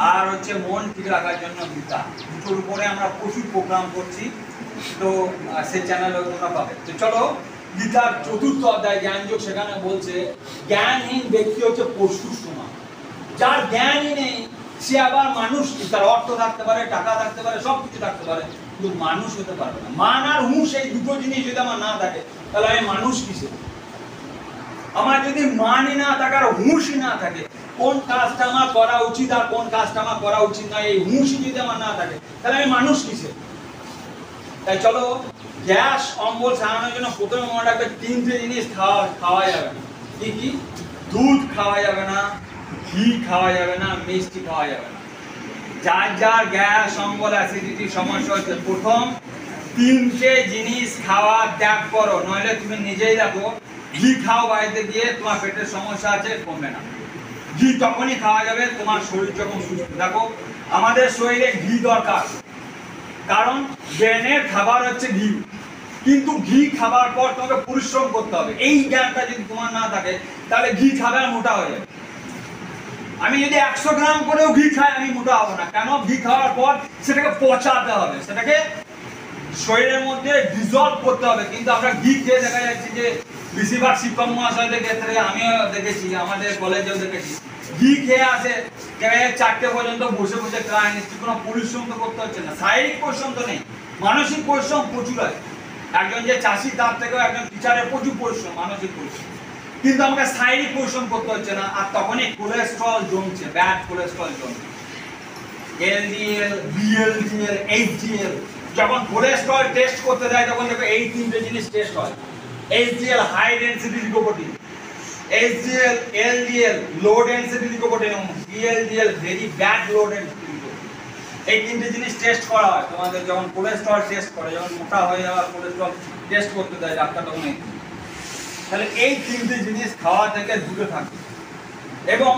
Speaker 1: আর হচ্ছে মন ঠিক রাখার জন্য গীতা। দুটোর উপরে আমরা প্রচুর প্রোগ্রাম করছি, তো সেই চ্যানেলে তোমরা পাবে। তো চলো গীতার 4র্থ অধ্যায় জ্ঞানযোগ, সেখানে বলছে জ্ঞানহীন ব্যক্তি হচ্ছে পশুর সমান। যার জ্ঞানই নেই সে আবার মানুষ, তার অর্থ থাকতে পারে, টাকা থাকতে পারে, সবকিছু থাকতে পারে, কিন্তু মানুষ হতে পারবে না। মান আর হুঁশ এই দুটো জিনিস যদি আমার না থাকে, তাহলে আমি মানুষ কিসে? আমার যদি মানই না থাকে আর হুঁশই না থাকে, কোন কাজটা আমার করা উচিত আর কোন কাজটা আমার করা উচিত না, এই হুঁশই যদি আমার না থাকে, তাহলে আমি মানুষ কিসে? তাই চলো গ্যাস, অম্বল সারানোর জন্য প্রথমে মনে রাখবে 3টে জিনিস খাওয়া যাবে না। কি কি? দুধ খাওয়া যাবে না, ঘি খাওয়া যাবে না, মিষ্টি খাওয়া যাবে না। যার যার গ্যাস, অম্বল, অ্যাসিডিটি সমস্যা হচ্ছে, প্রথম 3টে জিনিস খাওয়া ত্যাগ করো, নইলে তুমি নিজেই দেখো ঘি খাও বাড়িতে গিয়ে, তোমার পেটের সমস্যা আছে কমবে না। ঘি তখনই খাওয়া যাবে তোমার শরীর যখন সুস্থ। দেখো আমাদের শরীরে ঘি দরকার, কারণ ব্রেনের খাবার হচ্ছে ঘি, কিন্তু ঘি খাবার পর তোমাকে পরিশ্রম করতে হবে। এই জ্ঞানটা যদি তোমার না থাকে, তাহলে ঘি খাবে আর মোটা হয়ে যাবে। আমি যদি 100 গ্রাম করেও ঘি খাই, আমি মোটা হবো না। কেন? ঘি খাওয়ার পর সেটাকে পচাতে হবে, সেটাকে শরীরের মধ্যে ডিজলভ করতে হবে। কিন্তু আমরা ঘি খেয়ে দেখা যাচ্ছে যে বেশিরভাগ শিক্ষক মহাশয়দের ক্ষেত্রে, আমিও দেখেছি, আমাদের কলেজেও দেখেছি, ঘি খেয়ে আসে 4টে পর্যন্ত বসে বসে খায়, নিশ্চিত কোনো পরিশ্রম তো করতে হচ্ছে না। শারীরিক পরিশ্রম তো নেই, মানসিক পরিশ্রম প্রচুর আছে। একজন যে চাষি, তার থেকেও একজন টিচারের প্রচুর পরিশ্রম, মানসিক পরিশ্রম, কিন্তু আমাকে শারীরিক পরিশ্রম করতে হচ্ছে না। আর তখনই কোলেস্ট্রল জমছে, ব্যাড কোলেস্ট্রল জমছে, এলডিএল, বিএলডিএল, এইচডিএল। যখন কোলেস্ট্রল টেস্ট করতে যায়, তখন দেখো এই 3টে জিনিস টেস্ট হয়। HDL high density lipoprotein, HDL LDL low density lipoprotein, এবং VLDL very bad low density lipoprotein. এই 3টে জিনিস টেস্ট করা হয় তোমাদের যখন কোলেস্ট্রল টেস্ট করে, যখন মোটা হয়ে যাওয়ার কোলেস্ট্রল টেস্ট করতে দেয় ডাক্তার, তখন এই। তাহলে এই 3টে জিনিস খাওয়া থেকে দূরে থাকবে। এবং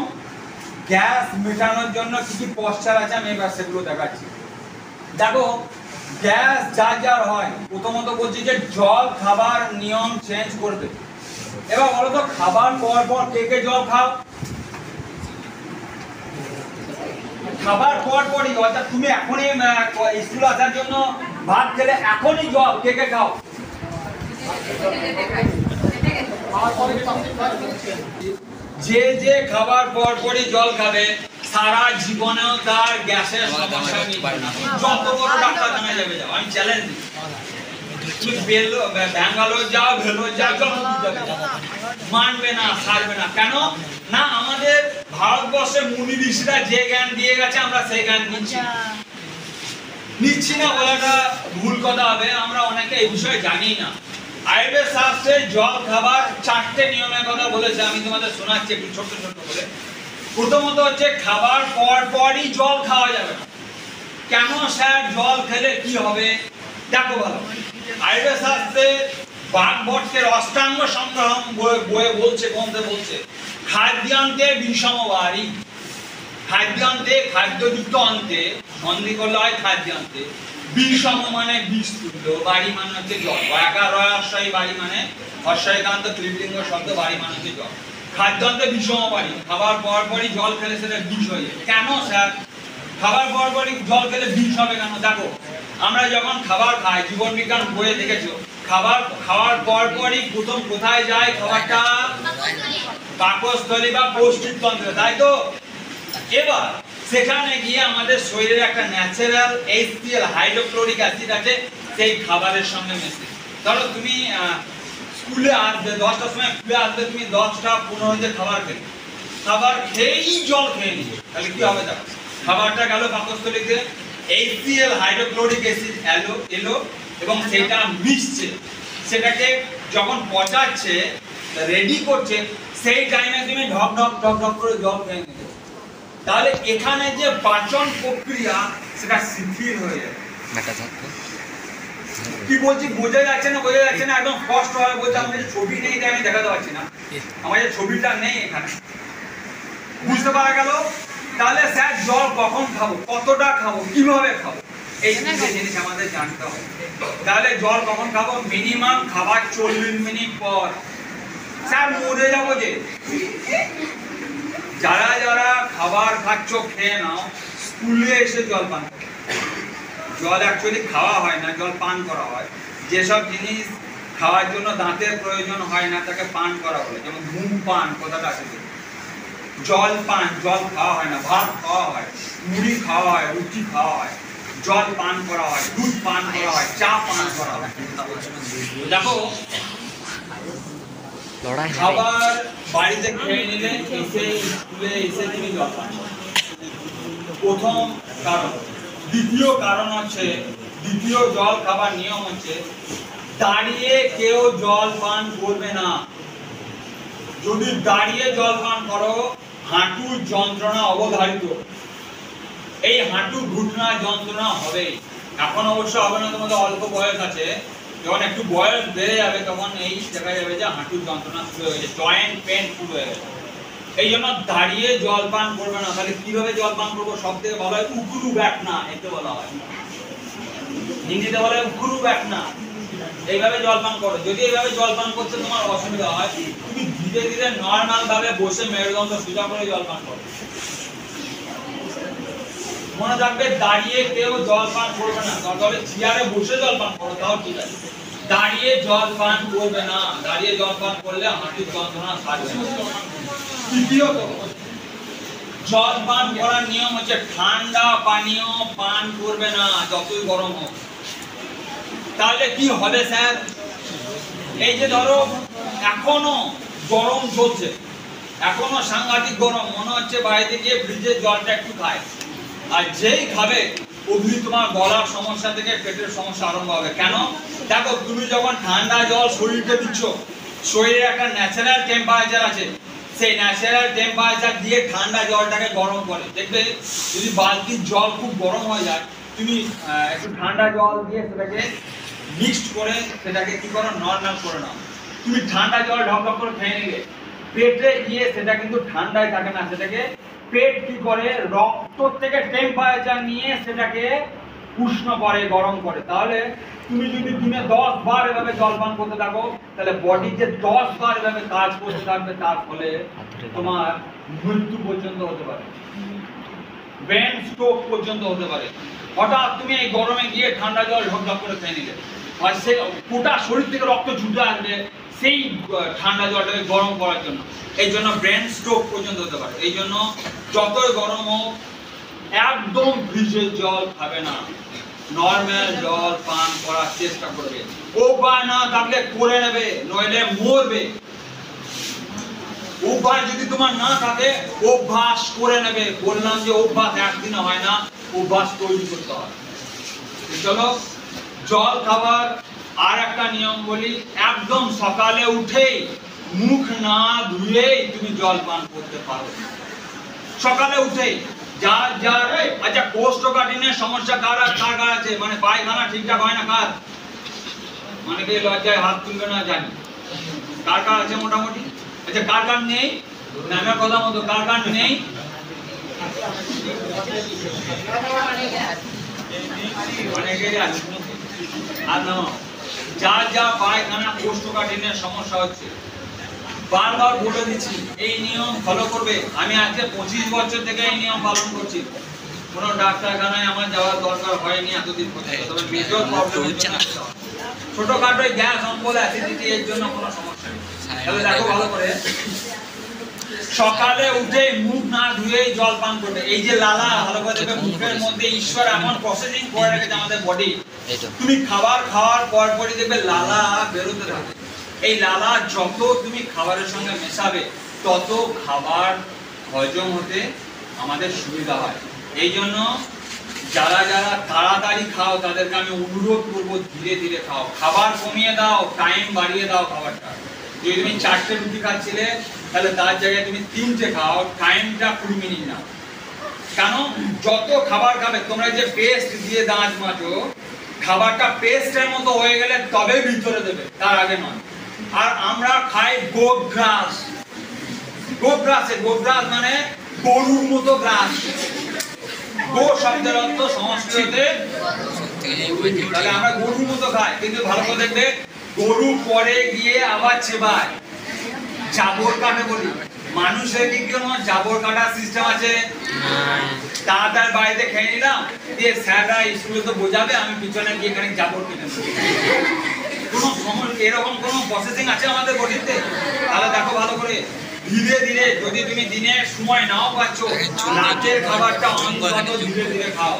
Speaker 1: গ্যাস মেটানোর জন্য কি কি পশ্চার আছে, আমি এবার সেগুলো দেখাচ্ছি। দেখো গ্যাস যার যার হয়, প্রথমত বলছি যে জল খাবার নিয়ম চেঞ্জ করবে। এবার বলো তো, খাবার পর পর কে কে জল খাও? খাবার পর পরই, অর্থাৎ তুমি এখনই স্কুল আসার জন্য ভাত খেলে এখনই জল কে কে খাও? যে যে খাবার পর পরই জল খাবে, সারা জীবনেও তার গ্যাসের সমস্যা মিটবে না। যত বড় ডাক্তারখানায় যাবে, যাও, আমি চ্যালেঞ্জ দিই। তুমি ব্যাঙ্গালোর যাও, ভেলোর যাও, যত দূর যাবে, মানবে না, ছাড়বে না। কেন না? আমাদের ভারতবর্ষে মুনি ঋষিরা যে জ্ঞান দিয়ে গেছে, আমরা সেই জ্ঞান নিচ্ছি না বলাটা ভুল কথা হবে। আমরা অনেকে এই বিষয়ে জানি না। আয়ুর্বেদ শাস্ত্রে জল খাবার 4টে নিয়মের কথা বলেছে, আমি তোমাদের শোনাচ্ছি একটু ছোট ছোট করে। প্রথমত হচ্ছে খাবার পর পরই জল খাওয়া যাবে না। কেন স্যার, জল খেলে কি হবে? দেখো ভালো, আয়ুর্বেদ শাস্ত্রে বাগভট্টের অষ্টাঙ্গ সংগ্রহ বইয়ে বলছে, গ্রন্থে বলছে, খাদ্যান্তে বিষমবারী। খাদ্যান্তে, খাদ্যযুক্ত অন্তে, সন্ধি করলে হয় খাদ্যান্তে, বিষম মানে বিষ তুল্য, বাড়ি মানে হচ্ছে জল, একা রয়াশয় বাড়ি মানে হর্ষয়কান্ত তৃতীলিঙ্গ শব্দ, বাড়ি মানে হচ্ছে জল। খাদ্যান্তে বিষম বাড়ি, খাবার পর পরই জল খেলে সেটা বিষ হয়ে যায়। কেন স্যার খাবার পর পরই জল খেলে বিষ হবে কেন? দেখো আমরা যখন খাবার খাই, জীবন বিজ্ঞান বইয়ে দেখেছো, খাবার খাওয়ার পর পরই প্রথম কোথায় যায় খাবারটা? পাকস্থলী বা পৌষ্টিক তন্ত্রে, তাই তো? এবার সেখানে গিয়ে আমাদের শরীরে একটা ন্যাচারাল HCl হাইড্রোক্লোরিক অ্যাসিড আছে, সেই খাবারের সঙ্গে মেশে। ধরো তুমি স্কুলে আসবে 10টার সময়, স্কুলে আসবে তুমি 10টা 15 খাবার খেলে, খাবার খেয়েই জল খেয়ে নিবে, তাহলে কি হবে? দেখো খাবারটা গেল পাকস্থলীতে, HCl হাইড্রোক্লোরিক অ্যাসিড এলো এবং সেটা মিশছে, সেটাকে যখন পচাচ্ছে রেডি করছে, সেই টাইমে তুমি ঢক ঢক ঢক ঢক করে জল খেয়ে নিবে। তাহলে এখানে যে পাচন প্রক্রিয়া সেটা শিথিল হয়ে যাবে। কি বলছি বোঝা যাচ্ছে না? বোঝা যাচ্ছে না? একদম স্পষ্ট ভাবে বলছি। আমাদের ছবি নেই তাই আমি দেখাতে পারছি না, আমাদের ছবিটা নেই এখানে, বুঝতে পারা গেল? তাহলে স্যার জল কখন খাবো, কতটা খাবো, কিভাবে খাবো, এই জিনিস আমাদের জানতে হবে। তাহলে জল কখন খাবো? মিনিমাম খাবার 40 মিনিট পর। স্যার মরে যাবো যে? যারা যারা খাবার খাচ্ছ খেয়ে নাও, স্কুলে এসে জল পান করো। জল অ্যাকচুয়ালি খাওয়া হয় না, জল পান করা হয়। যেসব জিনিস খাওয়ার জন্য দাঁতের প্রয়োজন হয় না তাকে পান করা বলে, যেমন ধূমপান কথাটা আছে। জল পান, জল খাওয়া হয় না, ভাত খাওয়া হয়, মুড়ি খাওয়া হয়, রুটি খাওয়া হয়, জল পান করা হয়, দুধ পান করা হয়, চা পান করা হয়। দেখো খাবার বাড়িতে খেয়ে নিলে এসে স্কুলে এসে তুমি জল পান করো, প্রথম কারণ। দ্বিতীয় কারণ হচ্ছে, দ্বিতীয় জল খাবার নিয়ম হচ্ছে দাঁড়িয়ে কেউ জল পান করবে না। যদি দাঁড়িয়ে জল পান করো হাঁটুর যন্ত্রণা অবধারিত, এই হাঁটু ঘুটনা যন্ত্রণা হবে। এখন অবশ্য হবে না, তোমাদের অল্প বয়স আছে, যখন একটু বয়স বেড়ে যাবে তখন এই দেখা যাবে যে হাঁটুর যন্ত্রণা শুরু হয়ে গেছে, জয়েন্ট পেন শুরু হয়ে গেছে। এই জন্য দাঁড়িয়ে জল পান করবে না। তাহলে কিভাবে জল পান করবো? সব থেকে ভালো হয় উকুরু ব্যাটনা, এতে বলা হয়, হিন্দিতে বলা হয় উকুরু ব্যাটনা। এইভাবে জল পান করো। যদি এইভাবে জল পান করতে তোমার অসুবিধা হয়, তুমি ধীরে ধীরে নর্মাল ভাবে বসে মেরুদণ্ড সোজা করে জল পান করো। মনে রাখবে দাঁড়িয়ে কেউ জল পান করবে না, তবে চেয়ারে বসে জল পান করো তাও ঠিক আছে, দাঁড়িয়ে জল পান করবে না। দাঁড়িয়ে জল পান করলে হাঁটুর যন্ত্রণা সারবে না। তৃতীয়ত জল পান করার নিয়ম হচ্ছে ঠান্ডা পানীয় পান করবে না, যতই গরম হোক। তাহলে কি হবে স্যার? এই যে ধরো এখনো গরম চলছে, এখনো সাংঘাতিক গরম, মনে হচ্ছে বাইরে গিয়ে ফ্রিজের জলটা একটু খায়, আর যেই খাবে অগ্নি তোমার গলার সমস্যা থেকে পেটের সমস্যা আরম্ভ হবে। কেন? দেখো তুমি যখন ঠান্ডা জল শরীরকে দিচ্ছ, শরীরে একটা ন্যাচারাল টেম্পারেচার আছে, সেই ন্যাচারাল টেম্পারেচার দিয়ে ঠান্ডা জলটাকে গরম করে। দেখবে যদি বালতির জল খুব গরম হয়ে যায়, তুমি একটু ঠান্ডা জল দিয়ে সেটাকে মিক্সড করে সেটাকে কি করো, নর্মাল করে নাও। তুমি ঠান্ডা জল ঢকঢক করে খেয়ে নিলে, পেটে গিয়ে সেটা কিন্তু ঠান্ডায় থাকে না, সেটাকে পেট কি করে রক্ত থেকে টেম্পারেচার নিয়ে সেটাকে উষ্ণ করে, গরম করে। তাহলে তুমি যদি দিনে 10 বার এভাবে জল পান করতে থাকো, তাহলে বডি যে 10 বার এভাবে কাজ করতে থাকবে, তার ফলে তোমার মৃত্যু পর্যন্ত হতে পারে, ব্রেন স্ট্রোক পর্যন্ত হতে পারে। হঠাৎ তুমি এই গরমে গিয়ে ঠান্ডা জল ঢকঢক করে খেয়ে নিলে, আর সে গোটা শরীর থেকে রক্ত ছুটে আসবে সেই ঠান্ডা জলটাকে গরম করার জন্য। এই জন্য ব্রেন স্ট্রোক পর্যন্ত হতে পারে। এই জন্য যতই গরম হোক একদম ফ্রিজের জল খাবে না, নরমাল জল পান করার চেষ্টা করবে। অভ্যাস না থাকলে করে নেবে, নইলে মরবে। অভ্যাস যদি তোমার না থাকে অভ্যাস করে নেবে। বললাম যে অভ্যাস একদিনে হয় না, অভ্যাস তৈরি করতে হয়। চলো জল খাবার আর একটা নিয়ম বলি, একদম সকালে উঠেই মুখ না ধুয়েই তুমি জল পান করতে পারো। সকালে উঠেই যার যার আচ্ছা কোষ্ঠকাঠিন্যের সমস্যা কার কার আছে, মানে পায়খানা ঠিকঠাক হয় না কার, মানে কি লজ্জায় হাত তুলবে না জানি, কার কার আছে মোটামুটি? আচ্ছা কার কার নেই? নামের কথা মতো কার কার নেই? অনেকেরই আছে। আর না, যার যা পায়খানা কোষ্ঠকাঠিন্যের সমস্যা হচ্ছে, বারবার বলে দিচ্ছি এই নিয়ম ফলো করবে। আমি আজকে 25 বছর থেকে এই নিয়ম পালন করছি, কোনো ডাক্তারখানায় আমার যাওয়ার দরকার হয়নি এতদিন পর্যন্ত। তবে মেজর প্রবলেমের জন্য ছোটখাটো গ্যাস অম্বল অ্যাসিডিটি এর জন্য কোনো সমস্যা নেই। তাহলে দেখো ভালো করে, সকালে উঠে মুখ না ধুয়েই জল পান করবে। এই যে লালা ভালো করে দেখবে, মুখের মধ্যে ঈশ্বর এমন প্রসেসিং করে রেখেছে আমাদের বডি, তুমি খাবার খাওয়ার পর পরই দেখবে লালা বেরোতে থাকে। এই লালা যত তুমি খাবারের সঙ্গে মেশাবে তত খাবার হজম হতে আমাদের সুবিধা হয়। এই জন্য যারা যারা তাড়াতাড়ি খাও তাদেরকে আমি অনুরোধ করবো ধীরে ধীরে খাও, খাবার কমিয়ে দাও, টাইম বাড়িয়ে দাও খাবারটা। যদি তুমি 4টে রুটি খাচ্ছিলে তাহলে তার জায়গায় তুমি 3টে খাও, টাইমটা 20 মিনিট নাও। কেন? যত খাবার খাবে, তোমরা যে পেস্ট দিয়ে দাঁত মাজো, খাবারটা পেস্টের মতো হয়ে গেলে তবে ভিতরে দেবে, তার আগে নয়। আর আমরা খাই গোগ্রাস। গোগ্রাস মানে গরুর মতো গ্রাস। গো শব্দের অর্থ সংস্কৃতে, তাহলে আমরা গরুর মতো খাই। কিন্তু ভালো করে দেখবে, গরু পরে গিয়ে আবার চেবায়। জাবর কাটে বলি, মানুষের কি কোনো জাবর কাটার সিস্টেম আছে? তাড়াতাড়ি বাড়িতে খেয়ে নিলাম, দিয়ে স্যাররা স্কুলে তো বোঝাবে, আমি পিছনে গিয়ে এখানে জাবর কেটে নেব। কোনো সমস্যা এরকম কোনো প্রসেসিং আছে আমাদের বডিতে? তাহলে দেখো ভালো করে, ধীরে ধীরে যদি তুমি দিনে সময় নাও পাচ্ছ, রাতের খাবারটা অন্তত ধীরে ধীরে খাও।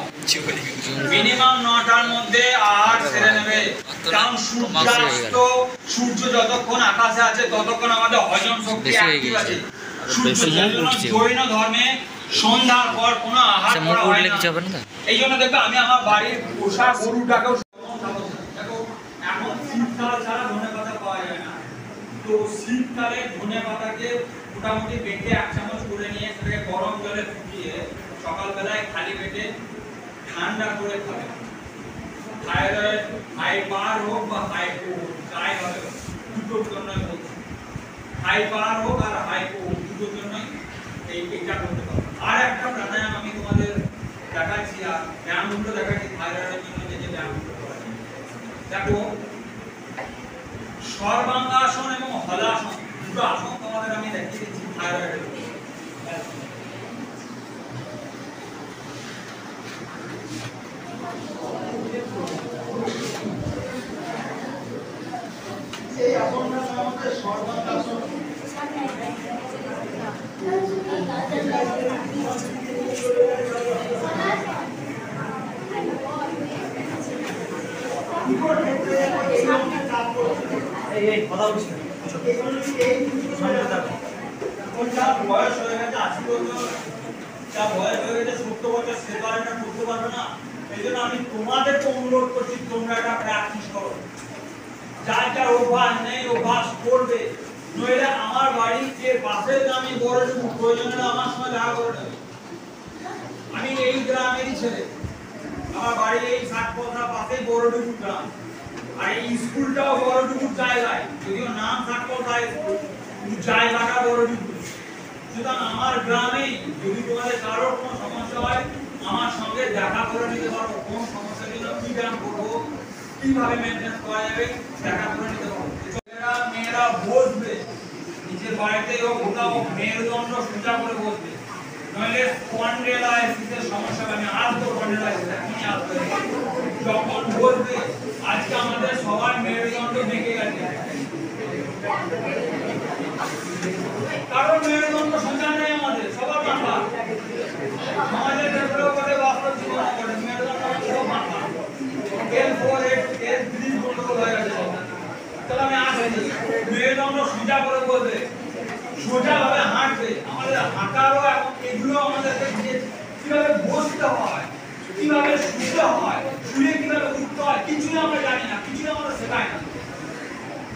Speaker 1: মিনিমাম 9টার মধ্যে আর সেরে নেবে। কারণ সূর্য যতক্ষণ আকাশে আছে ততক্ষণ আমাদের হজম শক্তি অ্যাক্টিভ আছে। জৈন ধর্মে সন্ধ্যার পর কোনো আহার করা হয় না। এই জন্য দেখবে আমি আমার বাড়ির পোষা গরুটাকেও দেখো, এখন শীতকাল ছাড়া ধনেপাতা পাওয়া যায় না, তো শীতকালে ধনেপাতাকে মোটামুটি পেটে 1 চামচ করে নিয়ে সেটাকে গরম জলে ফুটিয়ে সকালবেলায় খালি পেটে ঠান্ডা করে খাবে। থাইরয়েড, হাইপার হোক বা হাইপো, যাই হবে দুটোর জন্যই বলছি। হাইপার হোক আর হাইপো দুটোর জন্যই এইটা করতে পারো। আর একটা প্রাণায়াম আমি তোমাদের দেখাচ্ছি, আর ব্যায়ামগুলো দেখাচ্ছি থাইরয়েডের জন্য যে ব্যায়ামগুলো করা যায়। দেখো, সর্বাঙ্গাসন এবং হলাসন দুটো আসন তোমাদের আমি দেখিয়ে দিচ্ছি থাইরয়েডের। এই আসনটা আমাদের সর্বাঙ্গাসন। বয়স হয়ে গেছে 80 বছর, যা বয়স হয়ে গেছে 70 বছর, সে তো আর এটা করতে পারবে না। এই জন্য আমি তোমাদেরকে অনুরোধ করছি, তোমরা এটা প্র্যাকটিস করো। যার যার অভ্যাস নেই অভ্যাস করবে, নইলে আমার বাড়ির যে পাশে আমি বড় প্রয়োজনে আমার সঙ্গে দেখা করে নেবে। আমি এই গ্রামেরই ছেলে, আমার বাড়ি এই 60 পাশেই বড়ডুবু গ্রাম, আর এই স্কুলটাও বড়ডুবুর জায়গায়, যদিও নাম 60 স্কুল, কিন্তু জায়গাটা বড়ডুবু। সুতরাং আমার গ্রামেই যদি তোমাদের কারোর কোনো সমস্যা হয় আমার সঙ্গে দেখা করে নিতে পারো। কোন সমস্যার জন্য কি ব্যায়াম করবো, কিভাবে মেইনটেনেন্স করা যাবে দেখা করে নিতে পারো। মেয়েরা বসবে নিজের বাড়িতে হোক, কোথাও মেরুদণ্ড সোজা করে বসবে, নইলে স্পন্ডেলাইসিসের সমস্যা হবে। আমি আসবো স্পন্ডেলাইসিস, এখনই আসবো। যখন বসবে, আজকে আমাদের সবার মেরুদণ্ড ভেঙে গেছে, কারণ মেরুদণ্ড সোজা নেই, আমাদের সবার বাঁকা। আমাদের ডেভেলপ করে বাস্তব জীবন করে মেরুদণ্ড সব বাঁকা। L4 L3 গন্ডগোল হয়ে গেছে। তাহলে আমি আসছি, মেরুদণ্ড সোজা করে বলবে, সোজা ভাবে হাঁটবে। আমাদের হাঁটারও এখন এগুলো আমাদেরকে কিভাবে বসতে হয়, কিভাবে শুতে হয়, শুয়ে কিভাবে উঠতে হয়, কিছুই আমরা জানি না, কিছুই আমরা শেখাই না,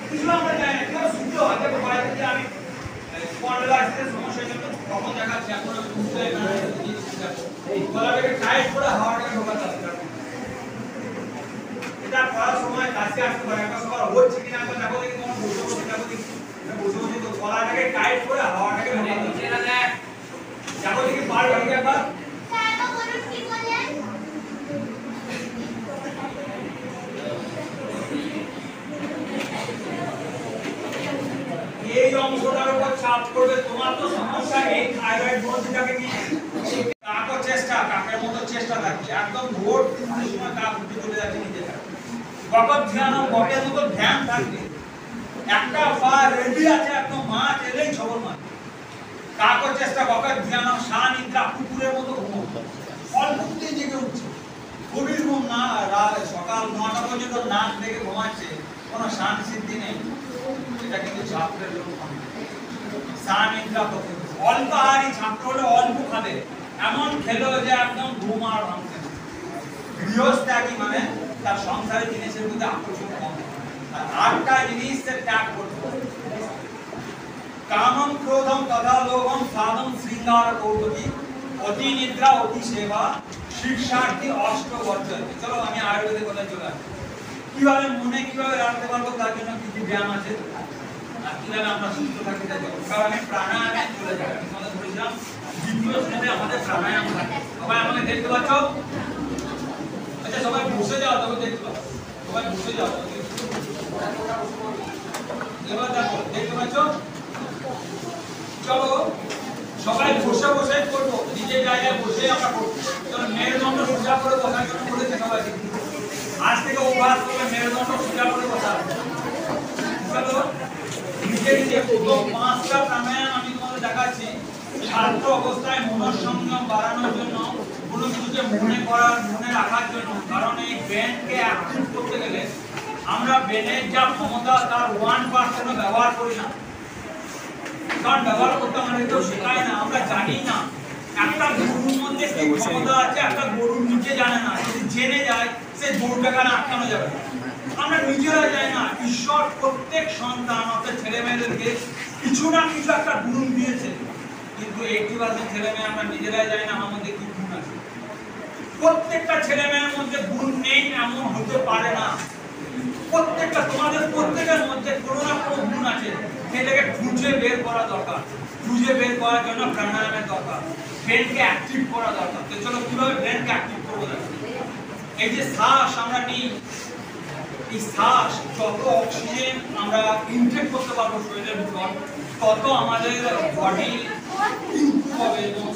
Speaker 1: কিছু আমরা জানি না কিভাবে শুতে হয়। দেখো বাড়িতে যে আমি স্পন্ডেলাইসিসের সমস্যার জন্য তখন দেখাচ্ছি, এখন শুতে এই গলাটাকে টাইট করে হাওয়াটাকে ঢোকাতে হবে। এটা করার সময় কাছে আসতে পারে, একটা সময় হচ্ছে কিনা একবার দেখো দেখি, তোমার বসে বসে দেখো দেখি, বসে বসে তো গলাটাকে টাইট করে হাওয়াটাকে ঢোকাতে হবে। দেখো দেখি পারবে কি একবার? অংশটার উপর চাপ করবে। তোমার তো সমস্যা এই থাইরয়েড গ্রন্থিটাকে নিয়ে। কাকও চেষ্টা, কাকের মতো চেষ্টা থাকছে, একদম ভোর তিনটের সময় কাক উঠে চলে যাচ্ছে নিচে থাকে। বকর ধ্যান, বকের মতো ধ্যান থাকবে, একটা পা রেডি আছে, একদম মাছ এলেই ছবল মাছ। কাকও চেষ্টা, বকর ধ্যান, শান নিদ্রা, কুকুরের মতো ঘুম, অল্পতেই জেগে উঠছে, গভীর ঘুম না, সকাল 9টা পর্যন্ত নাক দেখে ঘুমাচ্ছে, কোনো শান সিদ্ধি নেই। এটা কিন্তু ছাত্রের লক্ষণ। শান নিদ্রা করতে অল্প আহারি ছাত্র হলে অল্প খাবে, এমন খেলো যে একদম ঘুম আর ভাঙছে না। গৃহত্যাগী মানে তার সংসারের জিনিসের মধ্যে আকর্ষণ কম, আর আটটা জিনিস সে ত্যাগ করতে পারে। কামম ক্রোধম তথা লোভম সাধম শৃঙ্গার কৌতুকী অতি নিদ্রা অতি সেবা শিক্ষার্থী অষ্ট বর্জন। চলো আমি আয়ুর্বেদের কথা চলে আসি। কিভাবে মনে কিভাবে রাখতে পারবো তার জন্য কি কি ব্যায়াম আছে, আর কিভাবে আমরা সুস্থ থাকতে চাই। কারণ আমি প্রাণায়ামে চলে যাই। আমি তোমাদের বলেছিলাম দ্বিতীয় শ্রেণীতে আমাদের প্রাণায়াম থাকে। সবাই আমাকে দেখতে পাচ্ছ? আচ্ছা সবাই বসে যাও, তবে দেখতে পাচ্ছ? সবাই বসে যাও, এবার দেখো দেখতে পাচ্ছ? চলো সবাই বসে বসে করবো, নিজের জায়গায় বসে আমরা করবো। চলো মেরুদণ্ড সোজা করে বসার জন্য বলেছে সবাইকে। আজ থেকে অভ্যাস করবে মেরুদণ্ড সোজা করে বসা। চলো নিজে নিজে প্রথম 5টা প্রাণায়াম আমি তোমাদের দেখাচ্ছি। ছাত্র অবস্থায় মনোসংযম বাড়ানোর জন্য, কোনো কিছুকে মনে করার, মনে রাখার জন্য। কারণ এই ব্রেনকে অ্যাক্টিভ করতে গেলে আমরা ব্রেনের যা ক্ষমতা তার 1% ব্যবহার করি না। কারণ ব্যবহার করতে আমাদের কেউ শেখায় না, আমরা জানি না। একটা গরুর মধ্যে কি ক্ষমতা আছে একটা গরু নিজে জানে না। যদি জেনে যায় সে গরুটাকে আটকানো যাবে না। আমরা নিজেরা যাই না। ঈশ্বর প্রত্যেক সন্তান অর্থাৎ ছেলে মেয়েদেরকে কিছু না কিছু একটা গুণ দিয়েছে, কিন্তু 80% ছেলে মেয়ে আমরা নিজেরাই যাই না আমার মধ্যে কি গুণ আছে। প্রত্যেকটা ছেলে মেয়ের মধ্যে গুণ নেই এমন হতে পারে না। প্রত্যেকটা তোমাদের প্রত্যেকের মধ্যে কোনো না কোনো গুণ আছে, সেটাকে খুঁজে বের করা দরকার। খুঁজে বের করার জন্য প্রাণায়ামের দরকার, ব্রেনকে অ্যাক্টিভ করা দরকার। তো চলো কিভাবে ব্রেনকে অ্যাক্টিভ করবো দেখো। এই যে শ্বাস আমরা নিই, এই শ্বাস যত অক্সিজেন আমরা ইনটেক করতে পারবো শরীরের ভিতর, তত আমাদের বডি ইমপ্রুভ হবে এবং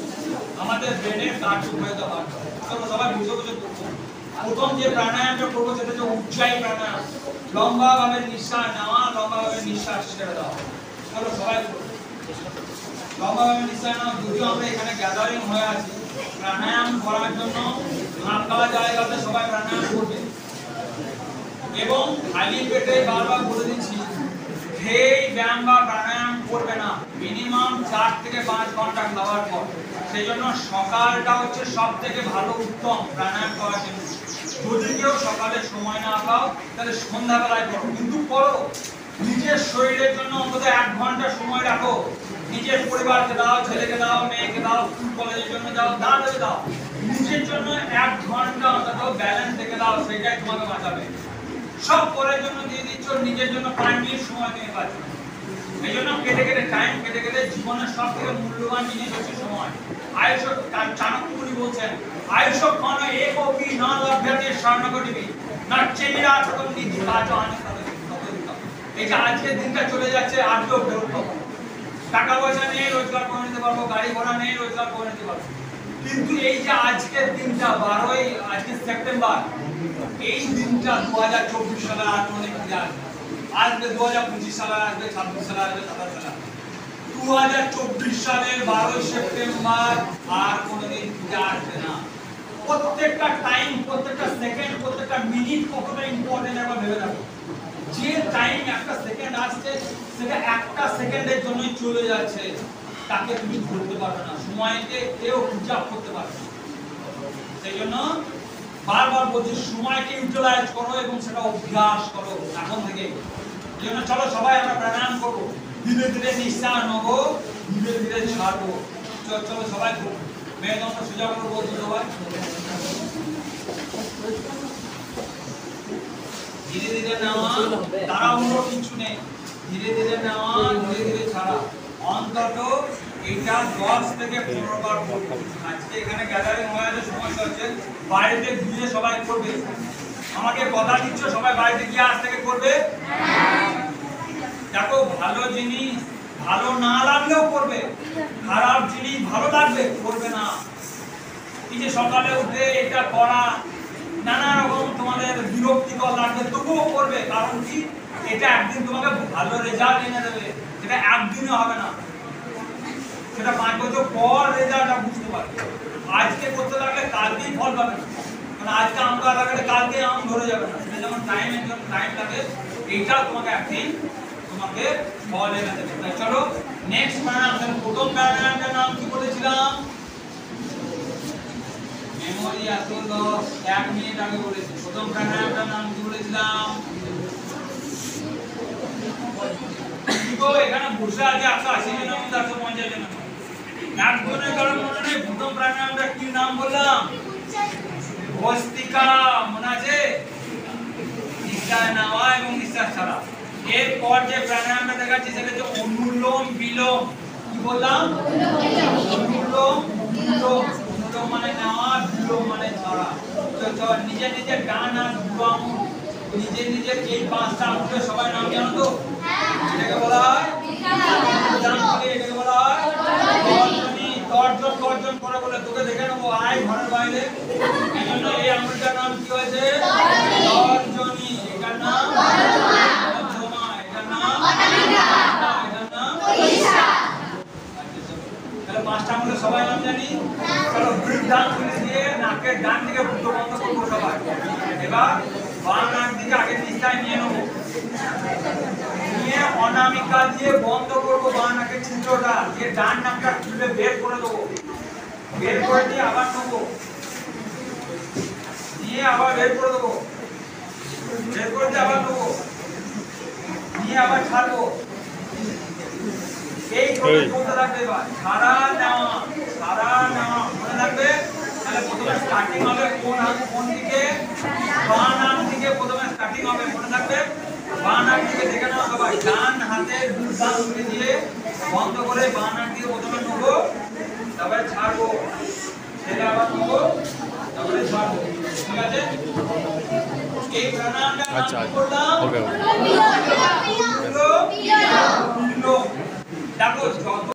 Speaker 1: আমাদের ব্রেনের কার্যক্ষমতা বাড়বে। চলো সবাই বুঝে বুঝে করবো। প্রথম যে প্রাণায়ামটা করবো সেটা হচ্ছে উজ্জায়ী প্রাণায়াম। লম্বা ভাবে নিঃশ্বাস নেওয়া, লম্বা ভাবে নিঃশ্বাস ছেড়ে দেওয়া। চলো সবাই লম্বা ভাবে নিঃশ্বাস নেওয়া। যদিও আমরা এখানে গ্যাদারিং হয়ে আছি, প্রাণায়াম করার জন্য ফাঁকা জায়গাতে সবাই প্রাণায়াম করবে এবং খালি পেটে বারবার বলে দিচ্ছি এই ব্যায়াম বা প্রাণায়াম করবে না মিনিমাম 4 থেকে 5 ঘন্টা খাওয়ার পর। সেই জন্য সকালটা হচ্ছে সব থেকে ভালো উত্তম প্রাণায়াম করার জন্য। যদি কেউ সকালে সময় না পাও তাহলে সন্ধ্যাবেলায় করো, কিন্তু করো। নিজের শরীরের জন্য অন্তত 1 ঘন্টা সময় রাখো। নিজের পরিবারকে দাও, ছেলেকে দাও, মেয়েকে দাও, স্কুল কলেজের জন্য দাও, দাদাকে দাও। নিজের জন্য 1 ঘন্টা অন্তত ব্যালেন্স রেখে দাও, সেটাই তোমাকে বাঁচাবে। সব পরের জন্য দিয়ে দিচ্ছ, নিজের জন্য 5 মিনিট সময় নিয়ে পাচ্ছ। এই জন্য কেটে কেটে টাইম কেটে কেটে জীবনের সব থেকে মূল্যবান জিনিস হচ্ছে সময়। আয়ুষ চাণক্যমুনি বলছেন আয়ুষ ক্ষণ এক অপি না লভ্যতে স্বর্ণকটিবি না চেমিরা সকল নীতি কাজ আনে। এই যে আজকের দিনটা চলে যাচ্ছে, আজকেও ফেরত পাবো। টাকা পয়সা নেই রোজগার করে নিতে পারবো, গাড়ি ঘোড়া নেই রোজগার করে নিতে পারবো, কিন্তু এই যে আজকের দিনটা 12ই আজকে সেপ্টেম্বর, এই দিনটা 2024 সালে আর কোনদিন ফিরে আসবে। আসবে 2025 সালে, আসবে 26 সালে, আসবে 27 সালে। 2024 সালের 12ই সেপ্টেম্বর আর কোনদিন ফিরে আসবে না। প্রত্যেকটা টাইম, প্রত্যেকটা সেকেন্ড, প্রত্যেকটা মিনিট কতটা ইম্পর্টেন্ট একবার ভেবে দেখো। যে টাইম একটা সেকেন্ড আসছে সেটা একটা সেকেন্ডের জন্যই চলে যাচ্ছে, তাকে তুমি ধরতে পারবে না, সময়কে কেউ হিসাব করতে পারবে না। সেই জন্য বারবার বলছি সময়কে ইউটিলাইজ করো এবং সেটা অভ্যাস করো এখন থেকে। এই জন্য চলো সবাই আমরা প্রাণায়াম করবো, ধীরে ধীরে নিঃশ্বাস নেবো, ধীরে ধীরে ছাড়বো। চলো সবাই করবো, মেরুদণ্ড সোজা করে বলছি সবাই। ধীরে ধীরে নেওয়া, তাড়াহুড়ো কিছু নেই, ধীরে ধীরে নেওয়া, ধীরে ধীরে ছাড়া। অন্তত এটা 10 থেকে 15 বার করবো। আজকে এখানে গ্যাদারিং হয়ে আছে, সমস্যা হচ্ছে, বাড়িতে গিয়ে সবাই করবে। আমাকে কথা দিচ্ছ সবাই বাড়িতে গিয়ে আজ থেকে করবে। দেখো ভালো জিনিস ভালো না লাগলেও করবে, খারাপ জিনিস ভালো লাগবে করবে না। এই যে সকালে উঠে এটা করা নানা রকম তোমাদের বিরক্তিকর লাগবে তবুও করবে, কারণ কি এটা একদিন তোমাকে ভালো রেজাল্ট এনে দেবে। সেটা একদিনে হবে না, সেটা 5 বছর পর রেজাল্টটা বুঝতে পারবে। আজকে করতে লাগলে কালকেই ফল পাবে না, মানে আজকে আম গাছ লাগালে কালকে আম ধরে যাবে না। সেটা যেমন টাইম লাগে, এইটাও তোমাকে একদিন তোমাকে ফল এনে দেবে। তাই চলো নেক্সট প্রাণায়াম। প্রথম প্রাণায়ামটার নাম কি বলেছিলাম? মেমোরি এত লস, 1 মিনিট আগে বলেছি। প্রথম প্রাণায়ামটার নাম কি বলেছিলাম? তো এখানে বসে আছে 180 জনের মধ্যে 150 জনের মধ্যে একজনের কারণ মনে নেই প্রথম প্রাণায়ামটা কি নাম বললাম? ভস্ত্রিকা। মনে আছে? নিঃশ্বাস নেওয়া এবং নিঃশ্বাস ছাড়া। এরপর যে প্রাণায়ামটা দেখাচ্ছি সেটা হচ্ছে অনুলোম বিলোম। কি বললাম? অনুলোম বিলোম। অনুলোম মানে নেওয়া, বিলোম মানে ছাড়া। তো চল নিজে নিজে ডান আর বুড়ো আঙুল নিজে নিজে এই 5টা আঙুলের সবাই নাম জানো তো? এটাকে বলা হয় এটাকে বলা হয় তর্জনী। তর্জন করে বলে তোকে দেখে নেবো, আয় ঘরের বাইরে। এই জন্য এই আঙুলটার নাম কি হয়েছে? তর্জনী। এটার নাম মধ্যমা। এটার নাম এটার নাম। তাহলে 5টা আঙুলের সবাই নাম জানি। চলো ব্রিথ ডান খুলে দিয়ে নাকের ডান দিকে ফুটো বন্ধ করবো সবাই। এবার বাম নাক দিকে আগে নিঃশ্বাস নিয়ে নেবো, নিয়ে অনামিকা দিয়ে বন্ধ করবো বাম নাকের ছিদ্রটা, দিয়ে ডান নাকটা খুলে বের করে দেবো। বের করে দিয়ে আবার নেবো, নিয়ে আবার বের করে দেবো, বের করে দিয়ে আবার নেবো, নিয়ে আবার ছাড়বো। এই করে চলতে থাকবে। এবার সারা নেওয়া মনে রাখবে। তাহলে প্রথমে স্টার্টিং হবে কোন দিকে? বাঁ নাক দিকে প্রথমে স্টার্টিং হবে, মনে রাখবে। বাঁ নাক দিকে দেখে নাও সবাই। ডান হাতে দুর্দান তুলে দিয়ে বন্ধ করে বাঁ নাক দিকে প্রথমে নেবো, তারপরে ছাড়বো, সেটা আবার নেবো, তারপরে ছাড়বো। ঠিক আছে? এই প্রাণায়ামটা নাম করলাম দেখো যত